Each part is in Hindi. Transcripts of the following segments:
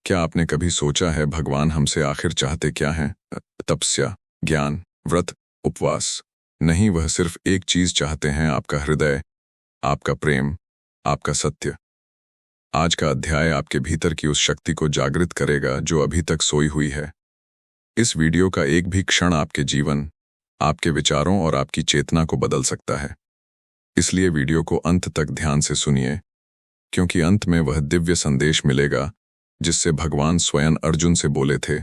क्या आपने कभी सोचा है भगवान हमसे आखिर चाहते क्या हैं? तपस्या, ज्ञान, व्रत, उपवास? नहीं, वह सिर्फ एक चीज चाहते हैं, आपका हृदय, आपका प्रेम, आपका सत्य। आज का अध्याय आपके भीतर की उस शक्ति को जागृत करेगा जो अभी तक सोई हुई है। इस वीडियो का एक भी क्षण आपके जीवन, आपके विचारों और आपकी चेतना को बदल सकता है। इसलिए वीडियो को अंत तक ध्यान से सुनिए, क्योंकि अंत में वह दिव्य संदेश मिलेगा जिससे भगवान स्वयं अर्जुन से बोले थे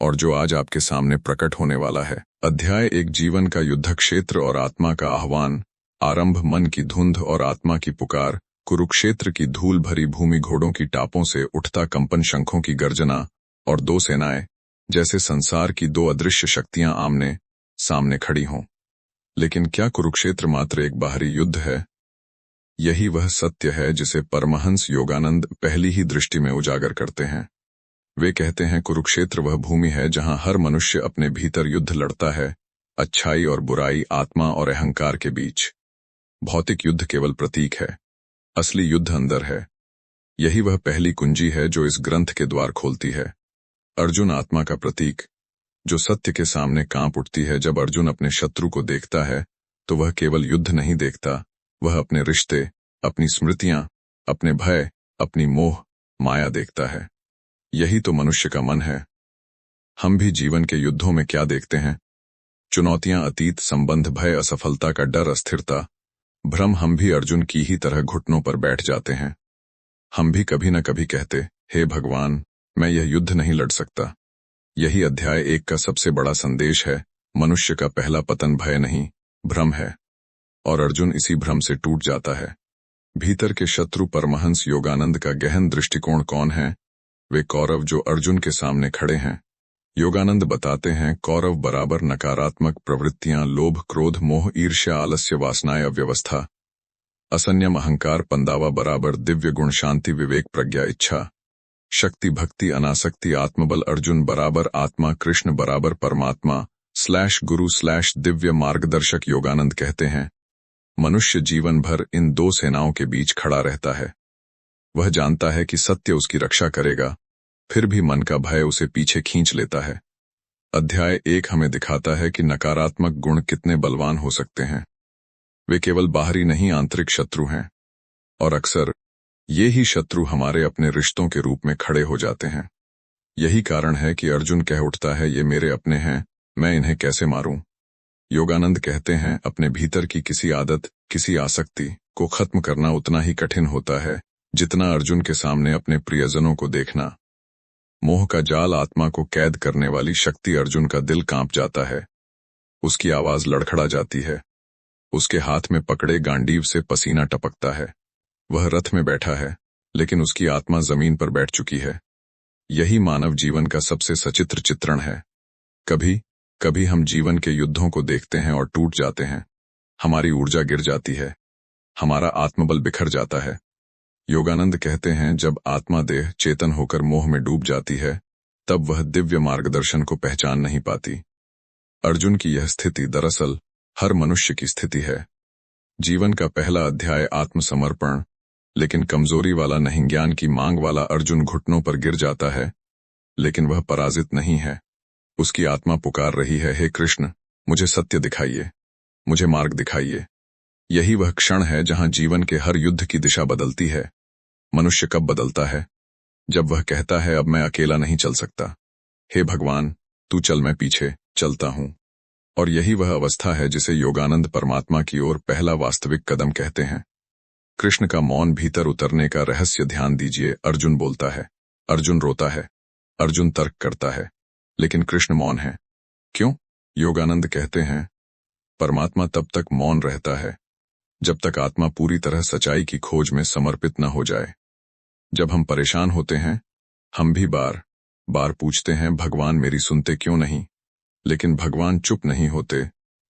और जो आज आपके सामने प्रकट होने वाला है। अध्याय एक, जीवन का युद्ध क्षेत्र और आत्मा का आह्वान। आरंभ, मन की धुंध और आत्मा की पुकार। कुरुक्षेत्र की धूल भरी भूमि, घोड़ों की टापों से उठता कंपन, शंखों की गर्जना और दो सेनाएं, जैसे संसार की दो अदृश्य शक्तियां आमने सामने खड़ी हों। लेकिन क्या कुरुक्षेत्र मात्र एक बाहरी युद्ध है? यही वह सत्य है जिसे परमहंस योगानंद पहली ही दृष्टि में उजागर करते हैं। वे कहते हैं, कुरुक्षेत्र वह भूमि है जहां हर मनुष्य अपने भीतर युद्ध लड़ता है, अच्छाई और बुराई, आत्मा और अहंकार के बीच। भौतिक युद्ध केवल प्रतीक है, असली युद्ध अंदर है। यही वह पहली कुंजी है जो इस ग्रंथ के द्वार खोलती है। अर्जुन, आत्मा का प्रतीक, जो सत्य के सामने कांप उठती है। जब अर्जुन अपने शत्रु को देखता है तो वह केवल युद्ध नहीं देखता, वह अपने रिश्ते, अपनी स्मृतियां, अपने भय, अपनी मोह, माया देखता है। यही तो मनुष्य का मन है। हम भी जीवन के युद्धों में क्या देखते हैं? चुनौतियां, अतीत, संबंध, भय, असफलता का डर, अस्थिरता, भ्रम। हम भी अर्जुन की ही तरह घुटनों पर बैठ जाते हैं। हम भी कभी न कभी कहते, हे भगवान, मैं यह युद्ध नहीं लड़ सकता। यही अध्याय एक का सबसे बड़ा संदेश है। मनुष्य का पहला पतन भय नहीं, भ्रम है, और अर्जुन इसी भ्रम से टूट जाता है। भीतर के शत्रु परमहंस योगानंद का गहन दृष्टिकोण कौन है? वे कौरव जो अर्जुन के सामने खड़े हैं। योगानंद बताते हैं, कौरव बराबर नकारात्मक प्रवृत्तियां, लोभ, क्रोध, मोह, ईर्ष्या, आलस्य, वासनाएं, अव्यवस्था, असंयम, अहंकार। पंदावा बराबर दिव्य गुण, शांति, विवेक, प्रज्ञा, इच्छा, शक्ति, भक्ति, अनासक्ति, आत्मबल। अर्जुन बराबर आत्मा, कृष्ण बराबर परमात्मा / गुरु / दिव्य मार्गदर्शक। योगानंद कहते हैं, मनुष्य जीवन भर इन दो सेनाओं के बीच खड़ा रहता है। वह जानता है कि सत्य उसकी रक्षा करेगा, फिर भी मन का भय उसे पीछे खींच लेता है। अध्याय एक हमें दिखाता है कि नकारात्मक गुण कितने बलवान हो सकते हैं। वे केवल बाहरी नहीं, आंतरिक शत्रु हैं, और अक्सर ये ही शत्रु हमारे अपने रिश्तों के रूप में खड़े हो जाते हैं। यही कारण है कि अर्जुन कह उठता है, ये मेरे अपने हैं, मैं इन्हें कैसे मारूं? योगानंद कहते हैं, अपने भीतर की किसी आदत, किसी आसक्ति को खत्म करना उतना ही कठिन होता है जितना अर्जुन के सामने अपने प्रियजनों को देखना। मोह का जाल आत्मा को कैद करने वाली शक्ति। अर्जुन का दिल कांप जाता है, उसकी आवाज लड़खड़ा जाती है, उसके हाथ में पकड़े गांडीव से पसीना टपकता है। वह रथ में बैठा है, लेकिन उसकी आत्मा जमीन पर बैठ चुकी है। यही मानव जीवन का सबसे सचित्र चित्रण है। कभी कभी हम जीवन के युद्धों को देखते हैं और टूट जाते हैं। हमारी ऊर्जा गिर जाती है, हमारा आत्मबल बिखर जाता है। योगानंद कहते हैं, जब आत्मा देह चेतन होकर मोह में डूब जाती है, तब वह दिव्य मार्गदर्शन को पहचान नहीं पाती। अर्जुन की यह स्थिति दरअसल हर मनुष्य की स्थिति है। जीवन का पहला अध्याय आत्मसमर्पण, लेकिन कमजोरी वाला नहीं, ज्ञान की मांग वाला। अर्जुन घुटनों पर गिर जाता है, लेकिन वह पराजित नहीं है। उसकी आत्मा पुकार रही है, हे कृष्ण, मुझे सत्य दिखाइए, मुझे मार्ग दिखाइए। यही वह क्षण है जहां जीवन के हर युद्ध की दिशा बदलती है। मनुष्य कब बदलता है? जब वह कहता है, अब मैं अकेला नहीं चल सकता, हे भगवान तू चल, मैं पीछे चलता हूं। और यही वह अवस्था है जिसे योगानंद परमात्मा की ओर पहला वास्तविक कदम कहते हैं। कृष्ण का मौन भीतर उतरने का रहस्य ध्यान दीजिए। अर्जुन बोलता है, अर्जुन रोता है, अर्जुन तर्क करता है, लेकिन कृष्ण मौन है। क्यों? योगानंद कहते हैं, परमात्मा तब तक मौन रहता है जब तक आत्मा पूरी तरह सच्चाई की खोज में समर्पित न हो जाए। जब हम परेशान होते हैं, हम भी बार बार पूछते हैं, भगवान मेरी सुनते क्यों नहीं? लेकिन भगवान चुप नहीं होते,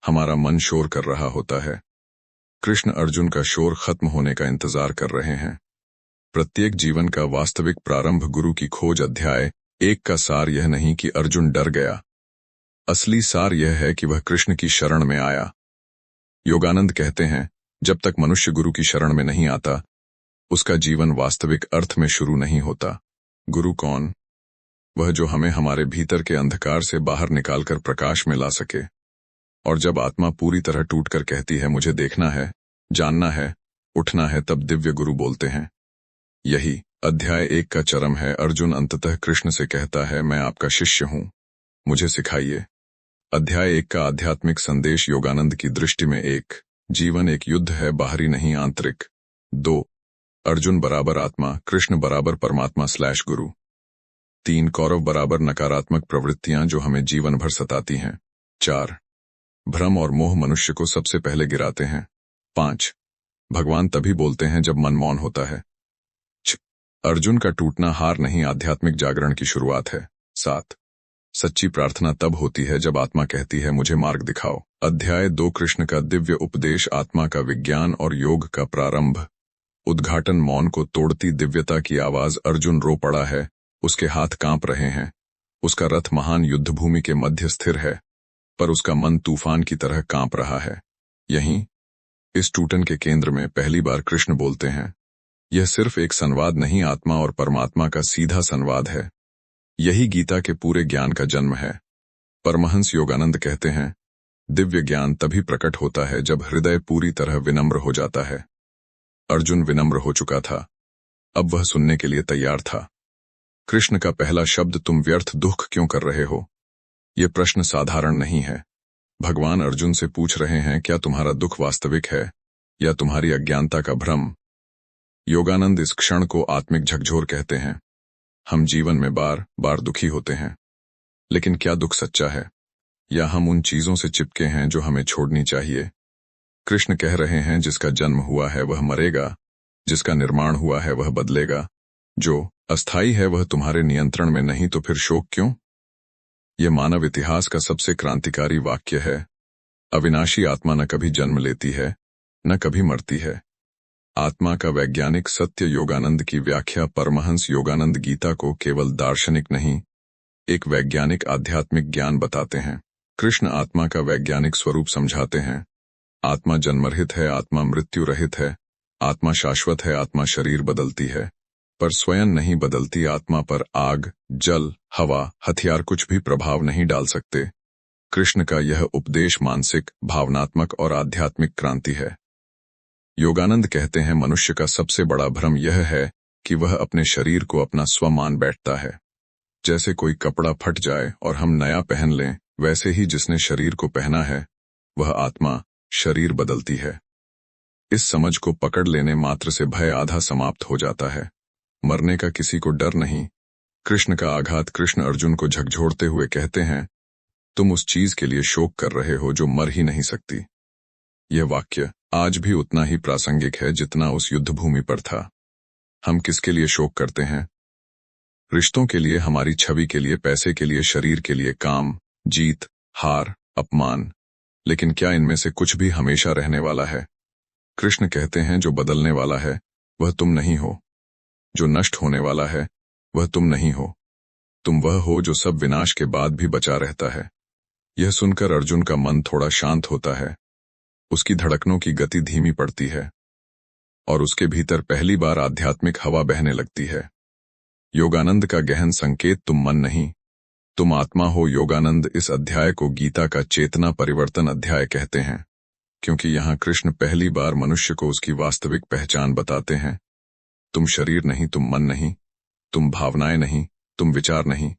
हमारा मन शोर कर रहा होता है। कृष्ण अर्जुन का शोर खत्म होने का इंतजार कर रहे हैं। प्रत्येक जीवन का वास्तविक प्रारंभ, गुरु की खोज। अध्याय एक का सार यह नहीं कि अर्जुन डर गया, असली सार यह है कि वह कृष्ण की शरण में आया। योगानंद कहते हैं, जब तक मनुष्य गुरु की शरण में नहीं आता, उसका जीवन वास्तविक अर्थ में शुरू नहीं होता। गुरु कौन? वह जो हमें हमारे भीतर के अंधकार से बाहर निकालकर प्रकाश में ला सके। और जब आत्मा पूरी तरह टूटकर कहती है मुझे देखना है, जानना है, उठना है, तब दिव्य गुरु बोलते हैं। यही अध्याय 1 का चरम है। अर्जुन अंततः कृष्ण से कहता है, मैं आपका शिष्य हूं, मुझे सिखाइए। अध्याय 1 का आध्यात्मिक संदेश योगानंद की दृष्टि में 1, जीवन एक युद्ध है, बाहरी नहीं आंतरिक। 2, अर्जुन बराबर आत्मा, कृष्ण बराबर परमात्मा / गुरु। 3, कौरव बराबर नकारात्मक प्रवृत्तियां जो हमें जीवन भर सताती हैं। 4, भ्रम और मोह मनुष्य को सबसे पहले गिराते हैं। 5, भगवान तभी बोलते हैं जब मन मौन होता है। 6, अर्जुन का टूटना हार नहीं, आध्यात्मिक जागरण की शुरुआत है। 7, सच्ची प्रार्थना तब होती है जब आत्मा कहती है मुझे मार्ग दिखाओ। अध्याय 2, कृष्ण का दिव्य उपदेश, आत्मा का विज्ञान और योग का प्रारंभ। उद्घाटन, मौन को तोड़ती दिव्यता की आवाज। अर्जुन रो पड़ा है, उसके हाथ कांप रहे हैं, उसका रथ महान युद्धभूमि के मध्य स्थिर है, पर उसका मन तूफान की तरह कांप रहा है। यहीं इस टूटन के केंद्र में पहली बार कृष्ण बोलते हैं। यह सिर्फ एक संवाद नहीं, आत्मा और परमात्मा का सीधा संवाद है। यही गीता के पूरे ज्ञान का जन्म है। परमहंस योगानंद कहते हैं, दिव्य ज्ञान तभी प्रकट होता है जब हृदय पूरी तरह विनम्र हो जाता है। अर्जुन विनम्र हो चुका था, अब वह सुनने के लिए तैयार था। कृष्ण का पहला शब्द, तुम व्यर्थ दुख क्यों कर रहे हो? यह प्रश्न साधारण नहीं है। भगवान अर्जुन से पूछ रहे हैं, क्या तुम्हारा दुख वास्तविक है या तुम्हारी अज्ञानता का भ्रम? योगानंद इस क्षण को आत्मिक झकझोर कहते हैं। हम जीवन में बार बार दुखी होते हैं, लेकिन क्या दुख सच्चा है या हम उन चीजों से चिपके हैं जो हमें छोड़नी चाहिए? कृष्ण कह रहे हैं, जिसका जन्म हुआ है वह मरेगा, जिसका निर्माण हुआ है वह बदलेगा, जो अस्थाई है वह तुम्हारे नियंत्रण में नहीं, तो फिर शोक क्यों? यह मानव इतिहास का सबसे क्रांतिकारी वाक्य है। अविनाशी आत्मा न कभी जन्म लेती है, न कभी मरती है। आत्मा का वैज्ञानिक सत्य। योगानंद की व्याख्या। परमहंस योगानंद गीता को केवल दार्शनिक नहीं, एक वैज्ञानिक आध्यात्मिक ज्ञान बताते हैं। कृष्ण आत्मा का वैज्ञानिक स्वरूप समझाते हैं। आत्मा जन्मरहित है, आत्मा मृत्यु रहित है, आत्मा शाश्वत है, आत्मा शरीर बदलती है पर स्वयं नहीं बदलती। आत्मा पर आग, जल, हवा, हथियार कुछ भी प्रभाव नहीं डाल सकते। कृष्ण का यह उपदेश मानसिक, भावनात्मक और आध्यात्मिक क्रांति है। योगानंद कहते हैं, मनुष्य का सबसे बड़ा भ्रम यह है कि वह अपने शरीर को अपना स्व मान बैठता है। जैसे कोई कपड़ा फट जाए और हम नया पहन लें, वैसे ही जिसने शरीर को पहना है वह आत्मा शरीर बदलती है। इस समझ को पकड़ लेने मात्र से भय आधा समाप्त हो जाता है। मरने का किसी को डर नहीं। कृष्ण का आघात। कृष्ण अर्जुन को झकझोरते हुए कहते हैं, तुम उस चीज के लिए शोक कर रहे हो जो मर ही नहीं सकती। यह वाक्य आज भी उतना ही प्रासंगिक है जितना उस युद्धभूमि पर था। हम किसके लिए शोक करते हैं? रिश्तों के लिए, हमारी छवि के लिए, पैसे के लिए, शरीर के लिए, काम, जीत, हार, अपमान। लेकिन क्या इनमें से कुछ भी हमेशा रहने वाला है? कृष्ण कहते हैं, जो बदलने वाला है वह तुम नहीं हो, जो नष्ट होने वाला है वह तुम नहीं हो, तुम वह हो जो सब विनाश के बाद भी बचा रहता है। यह सुनकर अर्जुन का मन थोड़ा शांत होता है, उसकी धड़कनों की गति धीमी पड़ती है और उसके भीतर पहली बार आध्यात्मिक हवा बहने लगती है। योगानंद का गहन संकेत, तुम मन नहीं, तुम आत्मा हो। योगानंद इस अध्याय को गीता का चेतना परिवर्तन अध्याय कहते हैं, क्योंकि यहाँ कृष्ण पहली बार मनुष्य को उसकी वास्तविक पहचान बताते हैं। तुम शरीर नहीं, तुम मन नहीं, तुम भावनाएं नहीं, तुम विचार नहीं,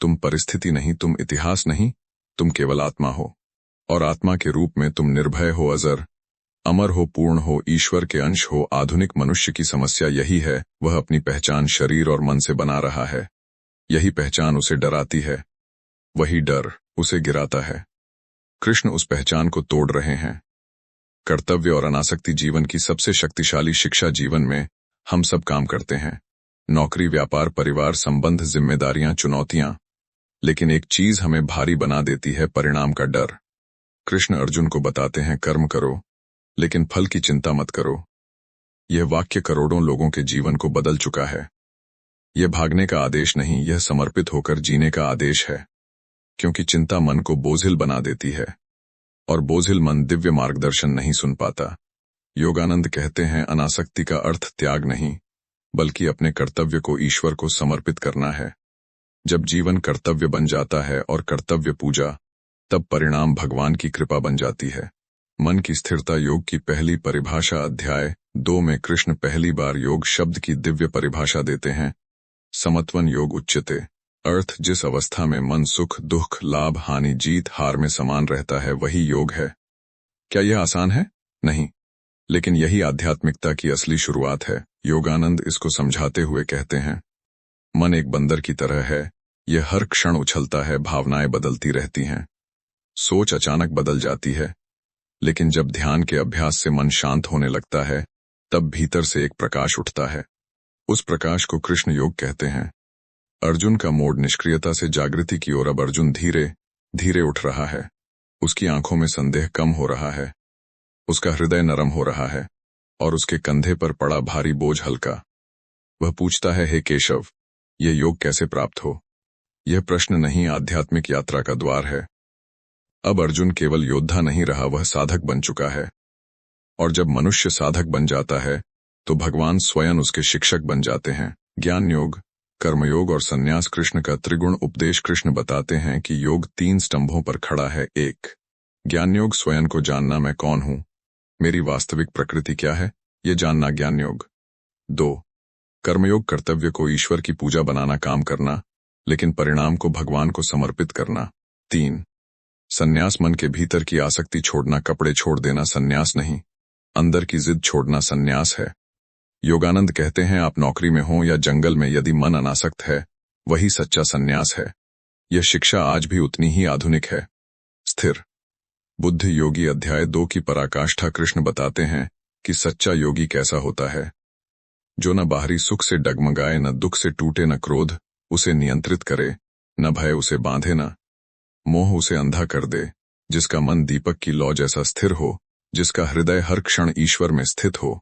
तुम परिस्थिति नहीं, तुम इतिहास नहीं, तुम केवल आत्मा हो। और आत्मा के रूप में तुम निर्भय हो, अजर, अमर हो, पूर्ण हो, ईश्वर के अंश हो। आधुनिक मनुष्य की समस्या यही है, वह अपनी पहचान शरीर और मन से बना रहा है। यही पहचान उसे डराती है, वही डर उसे गिराता है। कृष्ण उस पहचान को तोड़ रहे हैं। कर्तव्य और अनासक्ति जीवन की सबसे शक्तिशाली शिक्षा। जीवन में हम सब काम करते हैं, नौकरी, व्यापार, परिवार, संबंध, जिम्मेदारियां, चुनौतियां, लेकिन एक चीज हमें भारी बना देती है, परिणाम का डर। कृष्ण अर्जुन को बताते हैं, कर्म करो लेकिन फल की चिंता मत करो। यह वाक्य करोड़ों लोगों के जीवन को बदल चुका है। यह भागने का आदेश नहीं, यह समर्पित होकर जीने का आदेश है, क्योंकि चिंता मन को बोझिल बना देती है और बोझिल मन दिव्य मार्गदर्शन नहीं सुन पाता। योगानंद कहते हैं, अनासक्ति का अर्थ त्याग नहीं, बल्कि अपने कर्तव्य को ईश्वर को समर्पित करना है। जब जीवन कर्तव्य बन जाता है और कर्तव्य पूजा, तब परिणाम भगवान की कृपा बन जाती है। मन की स्थिरता योग की पहली परिभाषा अध्याय 2 में कृष्ण पहली बार योग शब्द की दिव्य परिभाषा देते हैं। समत्वन योग उच्यते, अर्थ जिस अवस्था में मन सुख दुख लाभ हानि जीत हार में समान रहता है वही योग है। क्या यह आसान है? नहीं, लेकिन यही आध्यात्मिकता की असली शुरुआत है। योगानंद इसको समझाते हुए कहते हैं, मन एक बंदर की तरह है, यह हर क्षण उछलता है, भावनाएं बदलती रहती हैं, सोच अचानक बदल जाती है, लेकिन जब ध्यान के अभ्यास से मन शांत होने लगता है, तब भीतर से एक प्रकाश उठता है। उस प्रकाश को कृष्ण योग कहते हैं। अर्जुन का मोड़ निष्क्रियता से जागृति की ओर। अब अर्जुन धीरे धीरे उठ रहा है। उसकी आंखों में संदेह कम हो रहा है, उसका हृदय नरम हो रहा है और उसके कंधे पर पड़ा भारी बोझ हल्का। वह पूछता है, हे केशव, यह योग कैसे प्राप्त हो? यह प्रश्न नहीं, आध्यात्मिक यात्रा का द्वार है। अब अर्जुन केवल योद्धा नहीं रहा, वह साधक बन चुका है। और जब मनुष्य साधक बन जाता है तो भगवान स्वयं उसके शिक्षक बन जाते हैं। ज्ञान योग, कर्मयोग और संन्यास कृष्ण का त्रिगुण उपदेश। कृष्ण बताते हैं कि योग 3 स्तंभों पर खड़ा है। 1. ज्ञान योग, स्वयं को जानना, मैं कौन हूं, मेरी वास्तविक प्रकृति क्या है, ये जानना ज्ञान योग। 2. कर्मयोग, कर्तव्य को ईश्वर की पूजा बनाना, काम करना, लेकिन परिणाम को भगवान को समर्पित करना। 3. संन्यास, मन के भीतर की आसक्ति छोड़ना, कपड़े छोड़ देना संन्यास नहीं, अंदर की जिद छोड़ना संन्यास है। योगानंद कहते हैं, आप नौकरी में हो या जंगल में, यदि मन अनासक्त है वही सच्चा संन्यास है। यह शिक्षा आज भी उतनी ही आधुनिक है। स्थिर बुद्ध योगी अध्याय 2 की पराकाष्ठा। कृष्ण बताते हैं कि सच्चा योगी कैसा होता है, जो न बाहरी सुख से डगमगाए, न दुख से टूटे, न क्रोध उसे नियंत्रित करे, न भय उसे बांधे, न मोह उसे अंधा कर दे, जिसका मन दीपक की लौ जैसा स्थिर हो, जिसका हृदय हर क्षण ईश्वर में स्थित हो,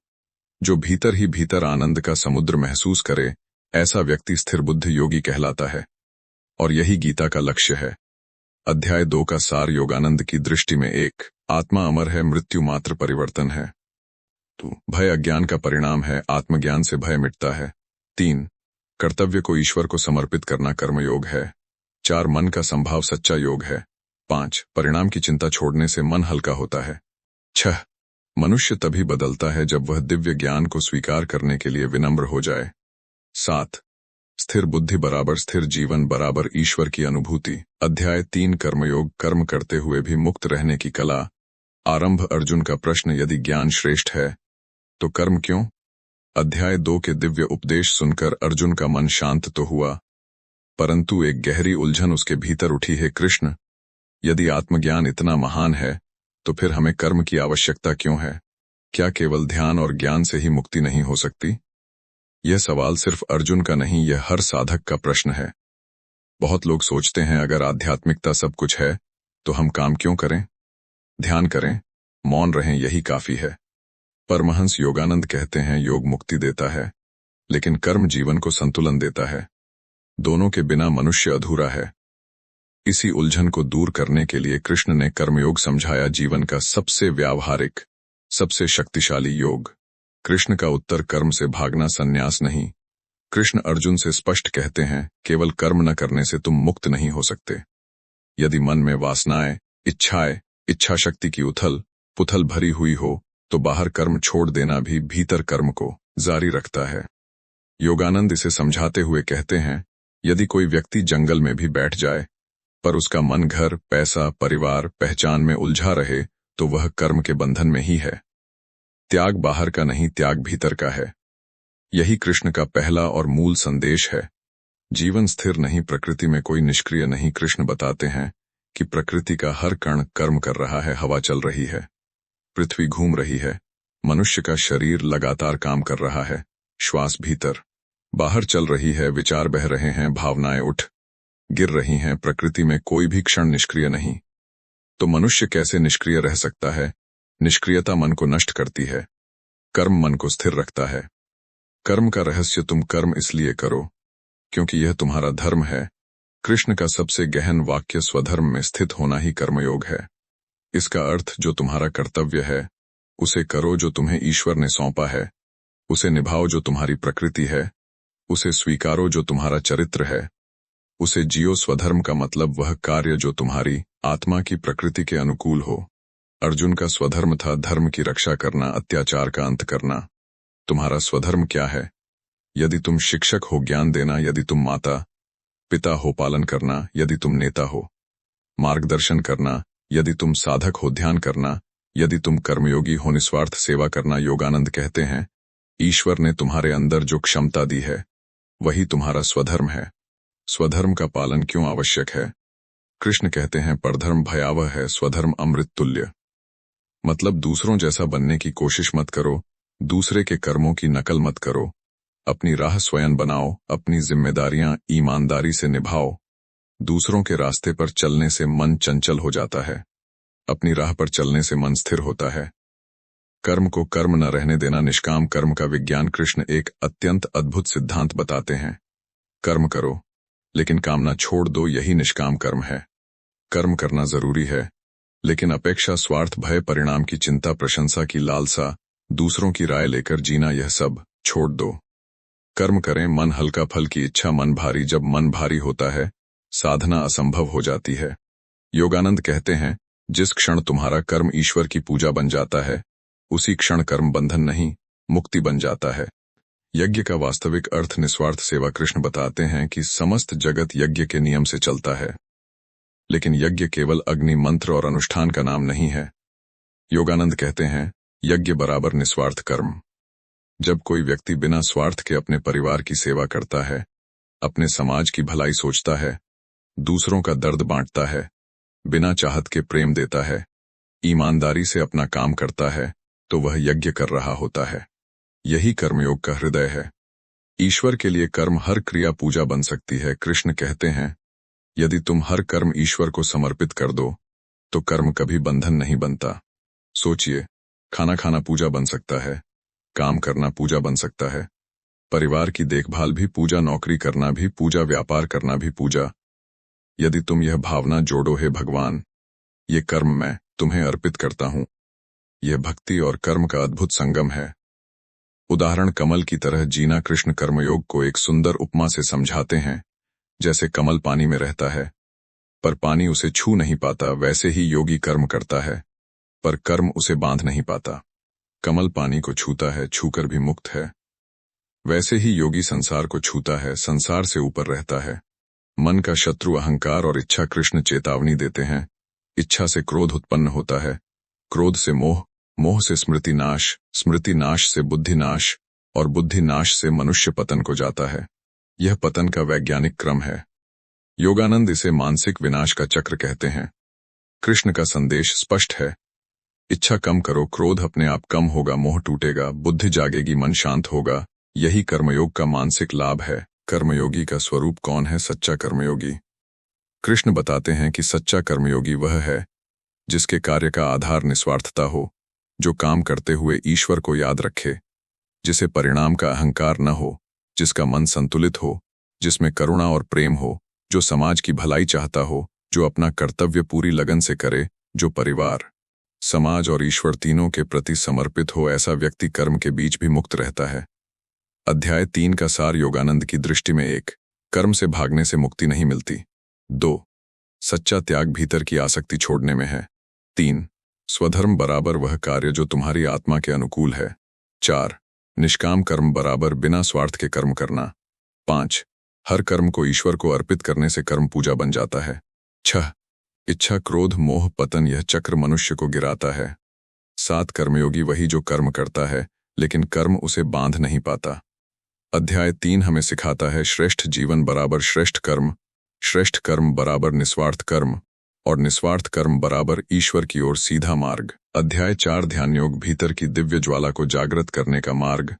जो भीतर ही भीतर आनंद का समुद्र महसूस करे, ऐसा व्यक्ति स्थिर बुद्ध योगी कहलाता है। और यही गीता का लक्ष्य है। अध्याय 2 का सार योगानंद की दृष्टि में 1. आत्मा अमर है, मृत्यु मात्र परिवर्तन है। 2. भय अज्ञान का परिणाम है, आत्मज्ञान से भय मिटता है। 3. कर्तव्य को ईश्वर को समर्पित करना कर्मयोग है। 4. मन का संभाव सच्चा योग है। 5. परिणाम की चिंता छोड़ने से मन हल्का होता है। 6. मनुष्य तभी बदलता है जब वह दिव्य ज्ञान को स्वीकार करने के लिए विनम्र हो जाए। 7. स्थिर बुद्धि बराबर स्थिर जीवन बराबर ईश्वर की अनुभूति। अध्याय 3 कर्मयोग, कर्म करते हुए भी मुक्त रहने की कला। आरंभ अर्जुन का प्रश्न, यदि ज्ञान श्रेष्ठ है तो कर्म क्यों? अध्याय 2 के दिव्य उपदेश सुनकर अर्जुन का मन शांत तो हुआ, परंतु एक गहरी उलझन उसके भीतर उठी। है कृष्ण, यदि आत्मज्ञान इतना महान है तो फिर हमें कर्म की आवश्यकता क्यों है? क्या केवल ध्यान और ज्ञान से ही मुक्ति नहीं हो सकती? यह सवाल सिर्फ अर्जुन का नहीं, यह हर साधक का प्रश्न है। बहुत लोग सोचते हैं, अगर आध्यात्मिकता सब कुछ है तो हम काम क्यों करें? ध्यान करें, मौन रहें, यही काफी है। परमहंस योगानंद कहते हैं, योग मुक्ति देता है, लेकिन कर्म जीवन को संतुलन देता है। दोनों के बिना मनुष्य अधूरा है। इसी उलझन को दूर करने के लिए कृष्ण ने कर्मयोग समझाया, जीवन का सबसे व्यावहारिक, सबसे शक्तिशाली योग। कृष्ण का उत्तर, कर्म से भागना संन्यास नहीं। कृष्ण अर्जुन से स्पष्ट कहते हैं, केवल कर्म न करने से तुम मुक्त नहीं हो सकते। यदि मन में वासनाएं, इच्छाएं, इच्छा शक्ति की उथल पुथल भरी हुई हो तो बाहर कर्म छोड़ देना भी भीतर कर्म को जारी रखता है। योगानंद इसे समझाते हुए कहते हैं, यदि कोई व्यक्ति जंगल में भी बैठ जाए पर उसका मन घर, पैसा, परिवार, पहचान में उलझा रहे तो वह कर्म के बंधन में ही है। त्याग बाहर का नहीं, त्याग भीतर का है। यही कृष्ण का पहला और मूल संदेश है। जीवन स्थिर नहीं, प्रकृति में कोई निष्क्रिय नहीं। कृष्ण बताते हैं कि प्रकृति का हर कण कर्म कर रहा है, हवा चल रही है, पृथ्वी घूम रही है, मनुष्य का शरीर लगातार काम कर रहा है, श्वास भीतर बाहर चल रही है, विचार बह रहे हैं, भावनाएं उठ गिर रही हैं, प्रकृति में कोई भी क्षण निष्क्रिय नहीं। तो मनुष्य कैसे निष्क्रिय रह सकता है? निष्क्रियता मन को नष्ट करती है, कर्म मन को स्थिर रखता है। कर्म का रहस्य, तुम कर्म इसलिए करो क्योंकि यह तुम्हारा धर्म है। कृष्ण का सबसे गहन वाक्य, स्वधर्म में स्थित होना ही कर्मयोग है। इसका अर्थ, जो तुम्हारा कर्तव्य है उसे करो, जो तुम्हें ईश्वर ने सौंपा है उसे निभाओ जो तुम्हारी प्रकृति है, उसे स्वीकारो जो तुम्हारा चरित्र है, उसे जियो। स्वधर्म का मतलब वह कार्य जो तुम्हारी आत्मा की प्रकृति के अनुकूल हो। अर्जुन का स्वधर्म था धर्म की रक्षा करना, अत्याचार का अंत करना। तुम्हारा स्वधर्म क्या है? यदि तुम शिक्षक हो, ज्ञान देना। यदि तुम माता पिता हो, पालन करना। यदि तुम नेता हो, मार्गदर्शन करना। यदि तुम साधक हो, ध्यान करना। यदि तुम कर्मयोगी हो, निस्वार्थ सेवा करना। योगानंद कहते हैं, ईश्वर ने तुम्हारे अंदर जो क्षमता दी है वही तुम्हारा स्वधर्म है। स्वधर्म का पालन क्यों आवश्यक है? कृष्ण कहते हैं, परधर्म भयावह है, स्वधर्म अमृत तुल्य। मतलब दूसरों जैसा बनने की कोशिश मत करो, दूसरे के कर्मों की नकल मत करो। अपनी राह स्वयं बनाओ, अपनी जिम्मेदारियां ईमानदारी से निभाओ। दूसरों के रास्ते पर चलने से मन चंचल हो जाता है, अपनी राह पर चलने से मन स्थिर होता है। कर्म को कर्म न रहने देना, निष्काम कर्म का विज्ञान। कृष्ण एक अत्यंत अद्भुत सिद्धांत बताते हैं, कर्म करो लेकिन कामना छोड़ दो, यही निष्काम कर्म है। कर्म करना जरूरी है, लेकिन अपेक्षा, स्वार्थ, भय, परिणाम की चिंता, प्रशंसा की लालसा, दूसरों की राय लेकर जीना, यह सब छोड़ दो। कर्म करें, मन हल्का, फल की इच्छा मन भारी। जब मन भारी होता है, साधना असंभव हो जाती है। योगानंद कहते हैं, जिस क्षण तुम्हारा कर्म ईश्वर की पूजा बन जाता है, उसी क्षण कर्म बंधन नहीं, मुक्ति बन जाता है। यज्ञ का वास्तविक अर्थ निस्वार्थ सेवा। कृष्ण बताते हैं कि समस्त जगत यज्ञ के नियम से चलता है, लेकिन यज्ञ केवल अग्नि मंत्र और अनुष्ठान का नाम नहीं है। योगानंद कहते हैं, यज्ञ बराबर निस्वार्थ कर्म। जब कोई व्यक्ति बिना स्वार्थ के अपने परिवार की सेवा करता है, अपने समाज की भलाई सोचता है, दूसरों का दर्द बांटता है, बिना चाहत के प्रेम देता है, ईमानदारी से अपना काम करता है, तो वह यज्ञ कर रहा होता है। यही कर्मयोग का हृदय है। ईश्वर के लिए कर्म हर क्रिया पूजा बन सकती है। कृष्ण कहते हैं, यदि तुम हर कर्म ईश्वर को समर्पित कर दो तो कर्म कभी बंधन नहीं बनता। सोचिए, खाना खाना पूजा बन सकता है, काम करना पूजा बन सकता है, परिवार की देखभाल भी पूजा, नौकरी करना भी पूजा, व्यापार करना भी पूजा। यदि तुम यह भावना जोड़ो, हे भगवान, ये कर्म मैं तुम्हें अर्पित करता हूं, यह भक्ति और कर्म का अद्भुत संगम है। उदाहरण, कमल की तरह जीना। कृष्ण कर्मयोग को एक सुंदर उपमा से समझाते हैं। जैसे कमल पानी में रहता है पर पानी उसे छू नहीं पाता, वैसे ही योगी कर्म करता है पर कर्म उसे बांध नहीं पाता। कमल पानी को छूता है, छूकर भी मुक्त है। वैसे ही योगी संसार को छूता है, संसार से ऊपर रहता है। मन का शत्रु अहंकार और इच्छा। कृष्ण चेतावनी देते हैं, इच्छा से क्रोध उत्पन्न होता है, क्रोध से मोह, मोह से स्मृति नाश, स्मृति नाश से बुद्धि नाश, और बुद्धि नाश से मनुष्य पतन को जाता है। यह पतन का वैज्ञानिक क्रम है। योगानंद इसे मानसिक विनाश का चक्र कहते हैं। कृष्ण का संदेश स्पष्ट है, इच्छा कम करो, क्रोध अपने आप कम होगा, मोह टूटेगा, बुद्धि जागेगी, मन शांत होगा। यही कर्मयोग का मानसिक लाभ है। कर्मयोगी का स्वरूप कौन है? सच्चा कर्मयोगी। कृष्ण बताते हैं कि सच्चा कर्मयोगी वह है जिसके कार्य का आधार निस्वार्थता हो, जो काम करते हुए ईश्वर को याद रखे, जिसे परिणाम का अहंकार न हो, जिसका मन संतुलित हो, जिसमें करुणा और प्रेम हो, जो समाज की भलाई चाहता हो, जो अपना कर्तव्य पूरी लगन से करे, जो परिवार, समाज और ईश्वर तीनों के प्रति समर्पित हो। ऐसा व्यक्ति कर्म के बीच भी मुक्त रहता है। अध्याय 3 का सार। योगानंद की दृष्टि में 1, कर्म से भागने से मुक्ति नहीं मिलती। 2, सच्चा त्याग भीतर की आसक्ति छोड़ने में है। 3, स्वधर्म बराबर वह कार्य जो तुम्हारी आत्मा के अनुकूल है। 4, निष्काम कर्म बराबर बिना स्वार्थ के कर्म करना। 5, हर कर्म को ईश्वर को अर्पित करने से कर्म पूजा बन जाता है। 6, इच्छा, क्रोध, मोह, पतन, यह चक्र मनुष्य को गिराता है। 7, कर्मयोगी वही जो कर्म करता है लेकिन कर्म उसे बांध नहीं पाता। अध्याय 3 हमें सिखाता है, श्रेष्ठ जीवन बराबर श्रेष्ठ कर्म, श्रेष्ठ कर्म बराबर निस्वार्थ कर्म, और निस्वार्थ कर्म बराबर ईश्वर की ओर सीधा मार्ग। अध्याय 4 ध्यान योग, भीतर की दिव्य ज्वाला को जागृत करने का मार्ग।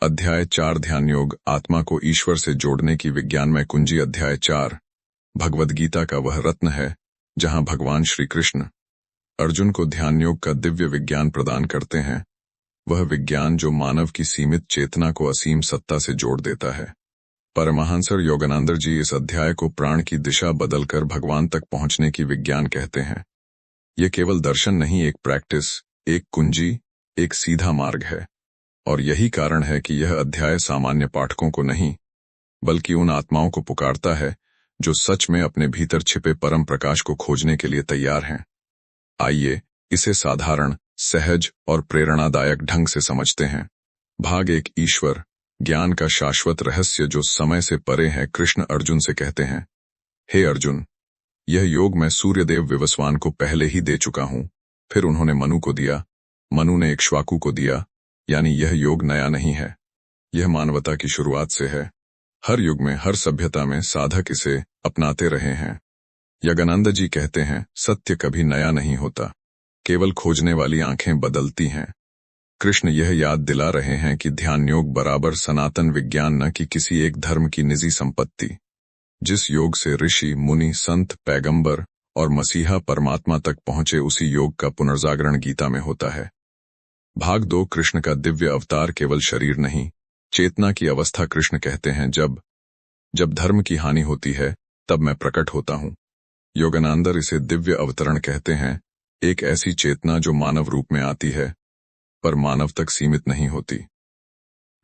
अध्याय 4 ध्यान योग, आत्मा को ईश्वर से जोड़ने की विज्ञानमय कुंजी। अध्याय 4 भगवद गीता का वह रत्न है जहां भगवान श्री कृष्ण अर्जुन को ध्यान योग का दिव्य विज्ञान प्रदान करते हैं, वह विज्ञान जो मानव की सीमित चेतना को असीम सत्ता से जोड़ देता है। परमहंस योगानंद जी इस अध्याय को प्राण की दिशा बदलकर भगवान तक पहुंचने की विज्ञान कहते हैं। यह केवल दर्शन नहीं, एक प्रैक्टिस, एक कुंजी, एक सीधा मार्ग है। और यही कारण है कि यह अध्याय सामान्य पाठकों को नहीं, बल्कि उन आत्माओं को पुकारता है जो सच में अपने भीतर छिपे परम प्रकाश को खोजने के लिए तैयार हैं। आइए इसे साधारण, सहज और प्रेरणादायक ढंग से समझते हैं। भाग 1, ईश्वर, ज्ञान का शाश्वत रहस्य जो समय से परे है। कृष्ण अर्जुन से कहते हैं, हे अर्जुन, यह योग मैं सूर्यदेव विवस्वान को पहले ही दे चुका हूं। फिर उन्होंने मनु को दिया, मनु ने इक्ष्वाकु को दिया। यानी यह योग नया नहीं है, यह मानवता की शुरुआत से है। हर युग में, हर सभ्यता में साधक इसे अपनाते रहे हैं। यज्ञानंद जी कहते हैं, सत्य कभी नया नहीं होता, केवल खोजने वाली आंखें बदलती हैं। कृष्ण यह याद दिला रहे हैं कि ध्यान योग बराबर सनातन विज्ञान न कि किसी एक धर्म की निजी संपत्ति। जिस योग से ऋषि, मुनि, संत, पैगंबर और मसीहा परमात्मा तक पहुंचे, उसी योग का पुनर्जागरण गीता में होता है। भाग 2, कृष्ण का दिव्य अवतार केवल शरीर नहीं, चेतना की अवस्था। कृष्ण कहते हैं, जब धर्म की हानि होती है तब मैं प्रकट होता हूं। योगानंदर इसे दिव्य अवतरण कहते हैं, एक ऐसी चेतना जो मानव रूप में आती है पर मानव तक सीमित नहीं होती।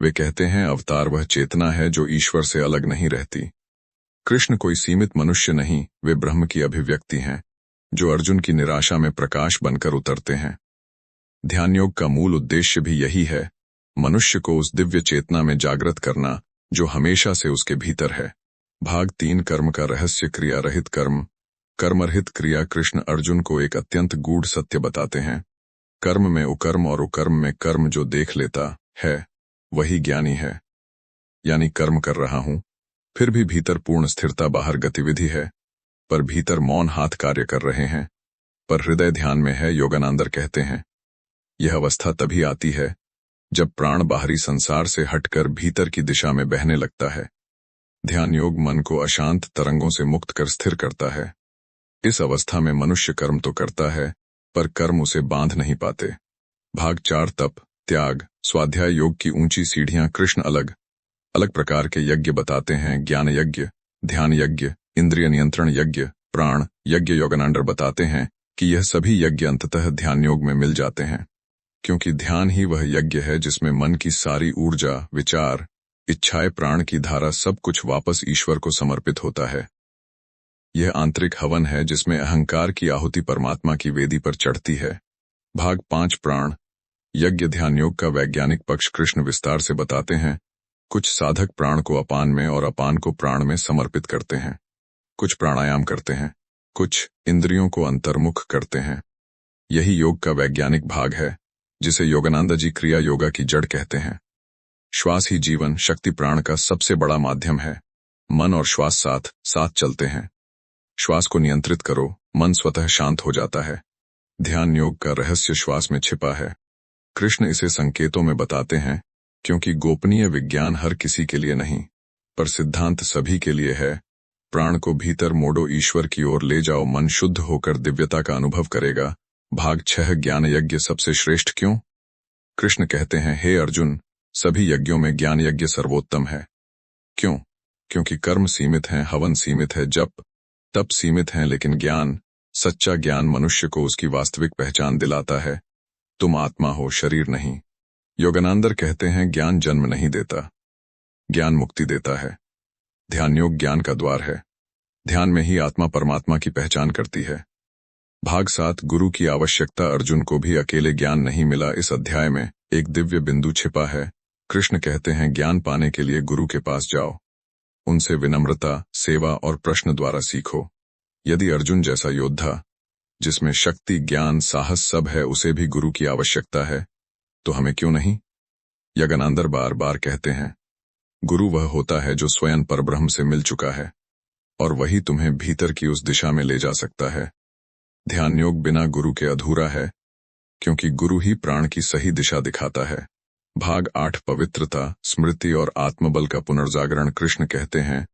वे कहते हैं, अवतार वह चेतना है जो ईश्वर से अलग नहीं रहती। कृष्ण कोई सीमित मनुष्य नहीं, वे ब्रह्म की अभिव्यक्ति हैं जो अर्जुन की निराशा में प्रकाश बनकर उतरते हैं। ध्यान योग का मूल उद्देश्य भी यही है, मनुष्य को उस दिव्य चेतना में जागृत करना जो हमेशा से उसके भीतर है। भाग 3, कर्म का रहस्य, क्रिया रहित कर्म, कर्मरहित क्रिया। कृष्ण अर्जुन को एक अत्यंत गूढ़ सत्य बताते हैं, कर्म में उकर्म और उकर्म में कर्म जो देख लेता है वही ज्ञानी है। यानी कर्म कर रहा हूं, फिर भी भीतर पूर्ण स्थिरता, बाहर गतिविधि है पर भीतर मौन हाथ कार्य कर रहे हैं, पर हृदय ध्यान में है। योगानंदर कहते हैं, यह अवस्था तभी आती है जब प्राण बाहरी संसार से हटकर भीतर की दिशा में बहने लगता है। ध्यान योग मन को अशांत तरंगों से मुक्त कर स्थिर करता है। इस अवस्था में मनुष्य कर्म तो करता है पर कर्म उसे बांध नहीं पाते। भाग 4, तप, त्याग, स्वाध्याय योग की ऊंची सीढ़ियां। कृष्ण अलग अलग प्रकार के यज्ञ बताते हैं, ज्ञान यज्ञ, ध्यान यज्ञ, इंद्रिय नियंत्रण यज्ञ, प्राण यज्ञ। योगानंदर बताते हैं कि यह सभी यज्ञ अंततः ध्यान योग में मिल जाते हैं, क्योंकि ध्यान ही वह यज्ञ है जिसमें मन की सारी ऊर्जा, विचार, इच्छाएं, प्राण की धारा, सब कुछ वापस ईश्वर को समर्पित होता है। यह आंतरिक हवन है जिसमें अहंकार की आहुति परमात्मा की वेदी पर चढ़ती है। भाग 5, प्राण यज्ञ, ध्यान योग का वैज्ञानिक पक्ष। कृष्ण विस्तार से बताते हैं, कुछ साधक प्राण को अपान में और अपान को प्राण में समर्पित करते हैं, कुछ प्राणायाम करते हैं, कुछ इंद्रियों को अंतर्मुख करते हैं। यही योग का वैज्ञानिक भाग है जिसे योगानंद जी क्रिया योगा की जड़ कहते हैं। श्वास ही जीवन शक्ति प्राण का सबसे बड़ा माध्यम है। मन और श्वास साथ साथ चलते हैं। श्वास को नियंत्रित करो, मन स्वतः शांत हो जाता है। ध्यान योग का रहस्य श्वास में छिपा है। कृष्ण इसे संकेतों में बताते हैं, क्योंकि गोपनीय विज्ञान हर किसी के लिए नहीं, पर सिद्धांत सभी के लिए है। प्राण को भीतर मोड़ो, ईश्वर की ओर ले जाओ, मन शुद्ध होकर दिव्यता का अनुभव करेगा। भाग 6, ज्ञान यज्ञ सबसे श्रेष्ठ क्यों? कृष्ण कहते हैं, हे अर्जुन, सभी यज्ञों में ज्ञान यज्ञ सर्वोत्तम है। क्यों? क्योंकि कर्म सीमित हैं, हवन सीमित है, जप तप सीमित हैं, लेकिन ज्ञान, सच्चा ज्ञान मनुष्य को उसकी वास्तविक पहचान दिलाता है। तुम आत्मा हो, शरीर नहीं। योगानंदर कहते हैं, ज्ञान जन्म नहीं देता, ज्ञान मुक्ति देता है। ध्यान योग ज्ञान का द्वार है। ध्यान में ही आत्मा परमात्मा की पहचान करती है। भाग 7, गुरु की आवश्यकता। अर्जुन को भी अकेले ज्ञान नहीं मिला। इस अध्याय में एक दिव्य बिंदु छिपा है। कृष्ण कहते हैं, ज्ञान पाने के लिए गुरु के पास जाओ, उनसे विनम्रता, सेवा और प्रश्न द्वारा सीखो। यदि अर्जुन जैसा योद्धा जिसमें शक्ति, ज्ञान, साहस सब है, उसे भी गुरु की आवश्यकता है, तो हमें क्यों नहीं? यज्ञानंदर बार बार कहते हैं, गुरु वह होता है जो स्वयं परब्रह्म से मिल चुका है और वही तुम्हें भीतर की उस दिशा में ले जा सकता है। ध्यान योग बिना गुरु के अधूरा है, क्योंकि गुरु ही प्राण की सही दिशा दिखाता है। भाग 8, पवित्रता, स्मृति और आत्मबल का पुनर्जागरण। कृष्ण कहते हैं,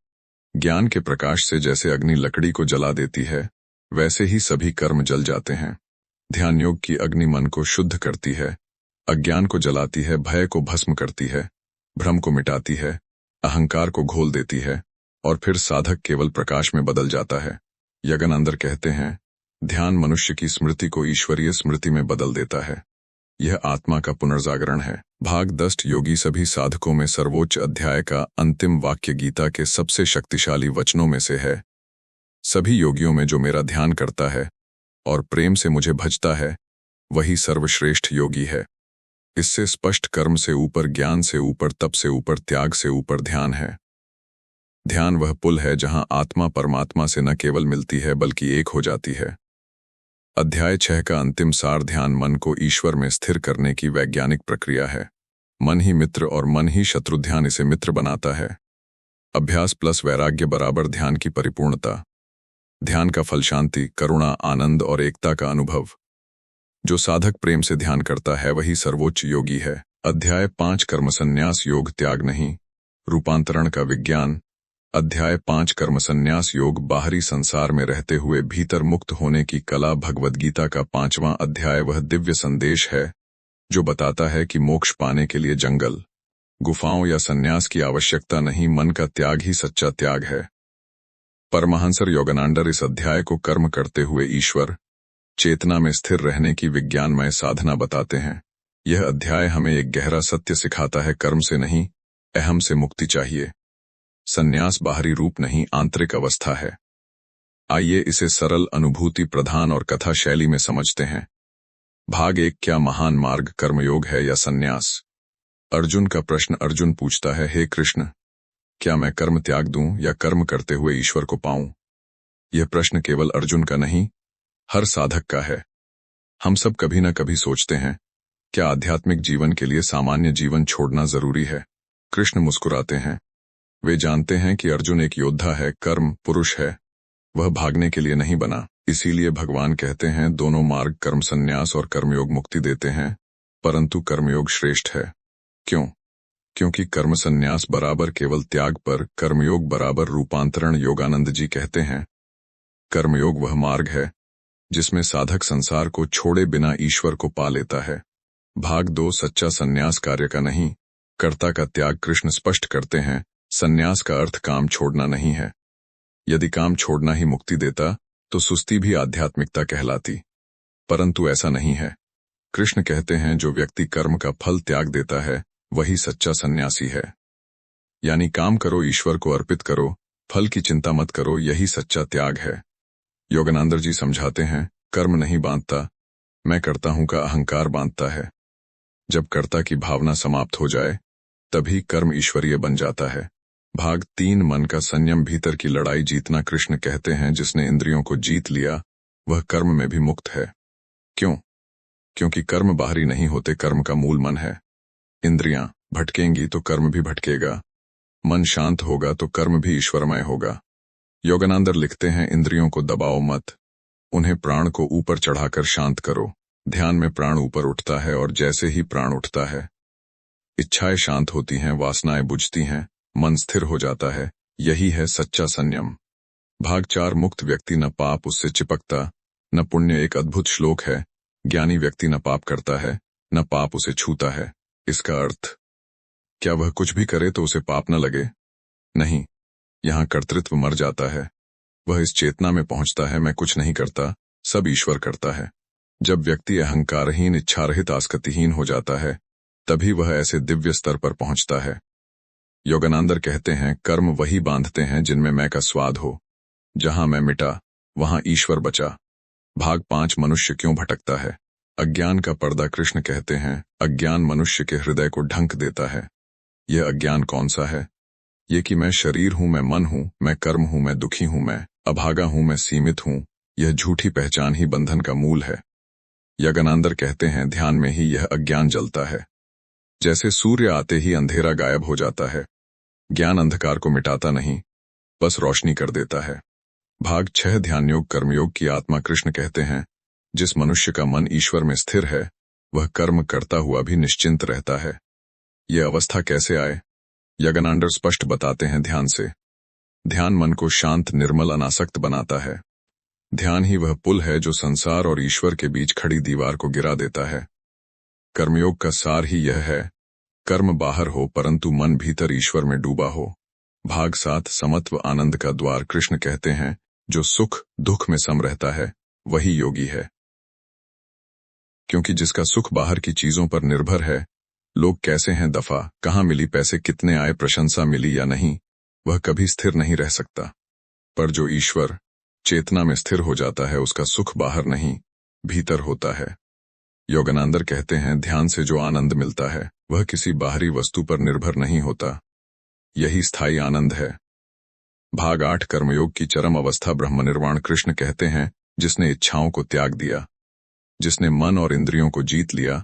ज्ञान के प्रकाश से जैसे अग्नि लकड़ी को जला देती है, वैसे ही सभी कर्म जल जाते हैं। ध्यान योग की अग्नि मन को शुद्ध करती है, अज्ञान को जलाती है, भय को भस्म करती है, भ्रम को मिटाती है, अहंकार को घोल देती है और फिर साधक केवल प्रकाश में बदल जाता है। यज्ञानंदर कहते हैं, ध्यान मनुष्य की स्मृति को ईश्वरीय स्मृति में बदल देता है। यह आत्मा का पुनर्जागरण है। भाग 10 योगी सभी साधकों में सर्वोच्च अध्याय का अंतिम वाक्य गीता के सबसे शक्तिशाली वचनों में से है। सभी योगियों में जो मेरा ध्यान करता है और प्रेम से मुझे भजता है, वही सर्वश्रेष्ठ योगी है। इससे स्पष्ट कर्म से ऊपर, ज्ञान से ऊपर, तप से ऊपर, त्याग से ऊपर ध्यान है। ध्यान वह पुल है जहां आत्मा परमात्मा से न केवल मिलती है बल्कि एक हो जाती है। अध्याय 6 का अंतिम सार ध्यान मन को ईश्वर में स्थिर करने की वैज्ञानिक प्रक्रिया है। मन ही मित्र और मन ही शत्रु, ध्यान इसे मित्र बनाता है। अभ्यास प्लस वैराग्य बराबर ध्यान की परिपूर्णता। ध्यान का फल शांति, करुणा, आनंद और एकता का अनुभव। जो साधक प्रेम से ध्यान करता है वही सर्वोच्च योगी है। अध्याय 5 कर्म संन्यास योग, त्याग नहीं, रूपांतरण का विज्ञान। अध्याय 5 कर्म संन्यास योग, बाहरी संसार में रहते हुए भीतर मुक्त होने की कला। भगवद गीता का 5वां अध्याय वह दिव्य संदेश है जो बताता है कि मोक्ष पाने के लिए जंगल, गुफाओं या संन्यास की आवश्यकता नहीं, मन का त्याग ही सच्चा त्याग है। परमहंसर योगानंदर इस अध्याय को कर्म करते हुए ईश्वर चेतना में स्थिर रहने की विज्ञानमय साधना बताते हैं। यह अध्याय हमें एक गहरा सत्य सिखाता है, कर्म से नहीं, अहम से मुक्ति चाहिए। संन्यास बाहरी रूप नहीं, आंतरिक अवस्था है। आइए इसे सरल, अनुभूति प्रधान और कथा शैली में समझते हैं। भाग 1, क्या महान मार्ग कर्मयोग है या संन्यास? अर्जुन का प्रश्न। अर्जुन पूछता है, हे कृष्ण, क्या मैं कर्म त्याग दूं या कर्म करते हुए ईश्वर को पाऊं? यह प्रश्न केवल अर्जुन का नहीं, हर साधक का है। हम सब कभी न कभी सोचते हैं, क्या आध्यात्मिक जीवन के लिए सामान्य जीवन छोड़ना जरूरी है? कृष्ण मुस्कुराते हैं। वे जानते हैं कि अर्जुन एक योद्धा है, कर्म पुरुष है, वह भागने के लिए नहीं बना। इसीलिए भगवान कहते हैं, दोनों मार्ग कर्म संन्यास और कर्मयोग मुक्ति देते हैं, परंतु कर्मयोग श्रेष्ठ है। क्यों? क्योंकि कर्म संन्यास बराबर केवल त्याग पर, कर्मयोग बराबर रूपांतरण। योगानंद जी कहते हैं, कर्मयोग वह मार्ग है जिसमें साधक संसार को छोड़े बिना ईश्वर को पा लेता है। भाग 2, सच्चा संन्यास कार्य का नहीं, कर्ता का त्याग। कृष्ण स्पष्ट करते हैं, संन्यास का अर्थ काम छोड़ना नहीं है। यदि काम छोड़ना ही मुक्ति देता तो सुस्ती भी आध्यात्मिकता कहलाती, परंतु ऐसा नहीं है। कृष्ण कहते हैं, जो व्यक्ति कर्म का फल त्याग देता है वही सच्चा सन्यासी है। यानी काम करो, ईश्वर को अर्पित करो, फल की चिंता मत करो, यही सच्चा त्याग है। योगानंद जी समझाते हैं, कर्म नहीं बांधता, मैं करता हूं का अहंकार बांधता है। जब कर्ता की भावना समाप्त हो जाए तभी कर्म ईश्वरीय बन जाता है। भाग 3, मन का संयम, भीतर की लड़ाई जीतना। कृष्ण कहते हैं, जिसने इंद्रियों को जीत लिया वह कर्म में भी मुक्त है। क्यों? क्योंकि कर्म बाहरी नहीं होते, कर्म का मूल मन है। इंद्रियां भटकेंगी तो कर्म भी भटकेगा, मन शांत होगा तो कर्म भी ईश्वरमय होगा। योगानंदर लिखते हैं, इंद्रियों को दबाओ मत, उन्हें प्राण को ऊपर चढ़ाकर शांत करो। ध्यान में प्राण ऊपर उठता है और जैसे ही प्राण उठता है इच्छाएं शांत होती हैं, वासनाएं बुझती हैं, मन स्थिर हो जाता है। यही है सच्चा संयम। भाग 4, मुक्त व्यक्ति न पाप उससे चिपकता न पुण्य। एक अद्भुत श्लोक है, ज्ञानी व्यक्ति न पाप करता है न पाप उसे छूता है। इसका अर्थ, क्या वह कुछ भी करे तो उसे पाप न लगे? नहीं, यहाँ कर्तृत्व मर जाता है। वह इस चेतना में पहुंचता है, मैं कुछ नहीं करता, सब ईश्वर करता है। जब व्यक्ति अहंकारहीन, इच्छारहित, आसक्तिहीन हो जाता है तभी वह ऐसे दिव्य स्तर पर पहुंचता है। योगानंदर कहते हैं, कर्म वही बांधते हैं जिनमें मैं का स्वाद हो। जहां मैं मिटा वहां ईश्वर बचा। भाग 5, मनुष्य क्यों भटकता है? अज्ञान का पर्दा। कृष्ण कहते हैं, अज्ञान मनुष्य के हृदय को ढंक देता है। यह अज्ञान कौन सा है? ये कि मैं शरीर हूं, मैं मन हूं, मैं कर्म हूं, मैं दुखी हूं, मैं अभागा हूं, मैं सीमित हूं। यह झूठी पहचान ही बंधन का मूल है। योगानंदर कहते हैं, ध्यान में ही यह अज्ञान जलता है। जैसे सूर्य आते ही अंधेरा गायब हो जाता है, ज्ञान अंधकार को मिटाता नहीं, बस रोशनी कर देता है। भाग 6, ध्यान योग कर्मयोग की आत्मा। कृष्ण कहते हैं, जिस मनुष्य का मन ईश्वर में स्थिर है वह कर्म करता हुआ भी निश्चिंत रहता है। यह अवस्था कैसे आए? योगानंदर स्पष्ट बताते हैं, ध्यान से। ध्यान मन को शांत, निर्मल, अनासक्त बनाता है। ध्यान ही वह पुल है जो संसार और ईश्वर के बीच खड़ी दीवार को गिरा देता है। कर्मयोग का सार ही यह है, कर्म बाहर हो परंतु मन भीतर ईश्वर में डूबा हो। भाग 7, समत्व आनंद का द्वार। कृष्ण कहते हैं, जो सुख दुख में सम रहता है वही योगी है। क्योंकि जिसका सुख बाहर की चीजों पर निर्भर है, लोग कैसे हैं, दफा कहाँ मिली, पैसे कितने आए, प्रशंसा मिली या नहीं, वह कभी स्थिर नहीं रह सकता। पर जो ईश्वर चेतना में स्थिर हो जाता है, उसका सुख बाहर नहीं, भीतर होता है। योगानंदर कहते हैं, ध्यान से जो आनंद मिलता है वह किसी बाहरी वस्तु पर निर्भर नहीं होता। यही स्थायी आनंद है। भाग 8 कर्मयोग की चरम अवस्था ब्रह्मनिर्वाण। कृष्ण कहते हैं, जिसने इच्छाओं को त्याग दिया, जिसने मन और इंद्रियों को जीत लिया,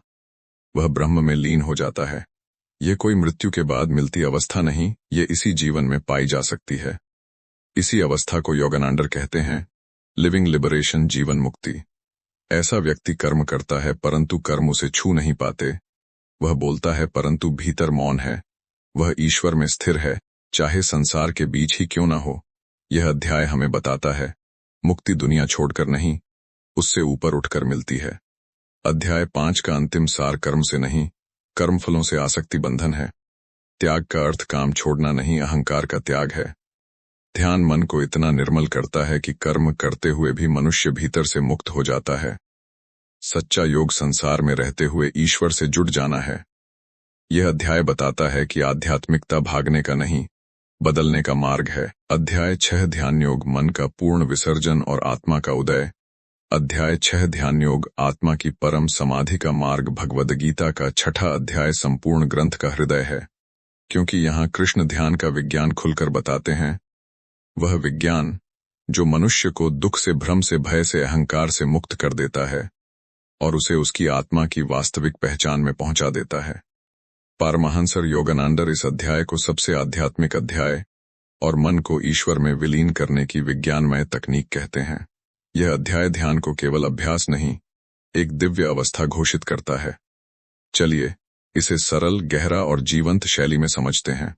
वह ब्रह्म में लीन हो जाता है। ये कोई मृत्यु के बाद मिलती अवस्था नहीं, ये इसी जीवन में पाई जा सकती है। इसी अवस्था को योगानंदर कहते हैं लिविंग लिबरेशन, जीवन मुक्ति। ऐसा व्यक्ति कर्म करता है परंतु कर्म उसे छू नहीं पाते। वह बोलता है परंतु भीतर मौन है। वह ईश्वर में स्थिर है, चाहे संसार के बीच ही क्यों न हो। यह अध्याय हमें बताता है, मुक्ति दुनिया छोड़कर नहीं, उससे ऊपर उठकर मिलती है। अध्याय 5 का अंतिम सार कर्म से नहीं, कर्मफलों से आसक्ति बंधन है। त्याग का अर्थ काम छोड़ना नहीं, अहंकार का त्याग है। ध्यान मन को इतना निर्मल करता है कि कर्म करते हुए भी मनुष्य भीतर से मुक्त हो जाता है। सच्चा योग संसार में रहते हुए ईश्वर से जुड़ जाना है। यह अध्याय बताता है कि आध्यात्मिकता भागने का नहीं, बदलने का मार्ग है। अध्याय 6 ध्यान योग, मन का पूर्ण विसर्जन और आत्मा का उदय। अध्याय 6 ध्यान योग, आत्मा की परम समाधि का मार्ग। भगवद गीता का 6ठा अध्याय संपूर्ण ग्रंथ का हृदय है, क्योंकि यहाँ कृष्ण ध्यान का विज्ञान खुलकर बताते हैं। वह विज्ञान जो मनुष्य को दुख से, भ्रम से, भय से, अहंकार से मुक्त कर देता है और उसे उसकी आत्मा की वास्तविक पहचान में पहुंचा देता है। पारमहंसर योगानंदर इस अध्याय को सबसे आध्यात्मिक अध्याय और मन को ईश्वर में विलीन करने की विज्ञानमय तकनीक कहते हैं। यह अध्याय ध्यान को केवल अभ्यास नहीं, एक दिव्य अवस्था घोषित करता है। चलिए इसे सरल, गहरा और जीवंत शैली में समझते हैं।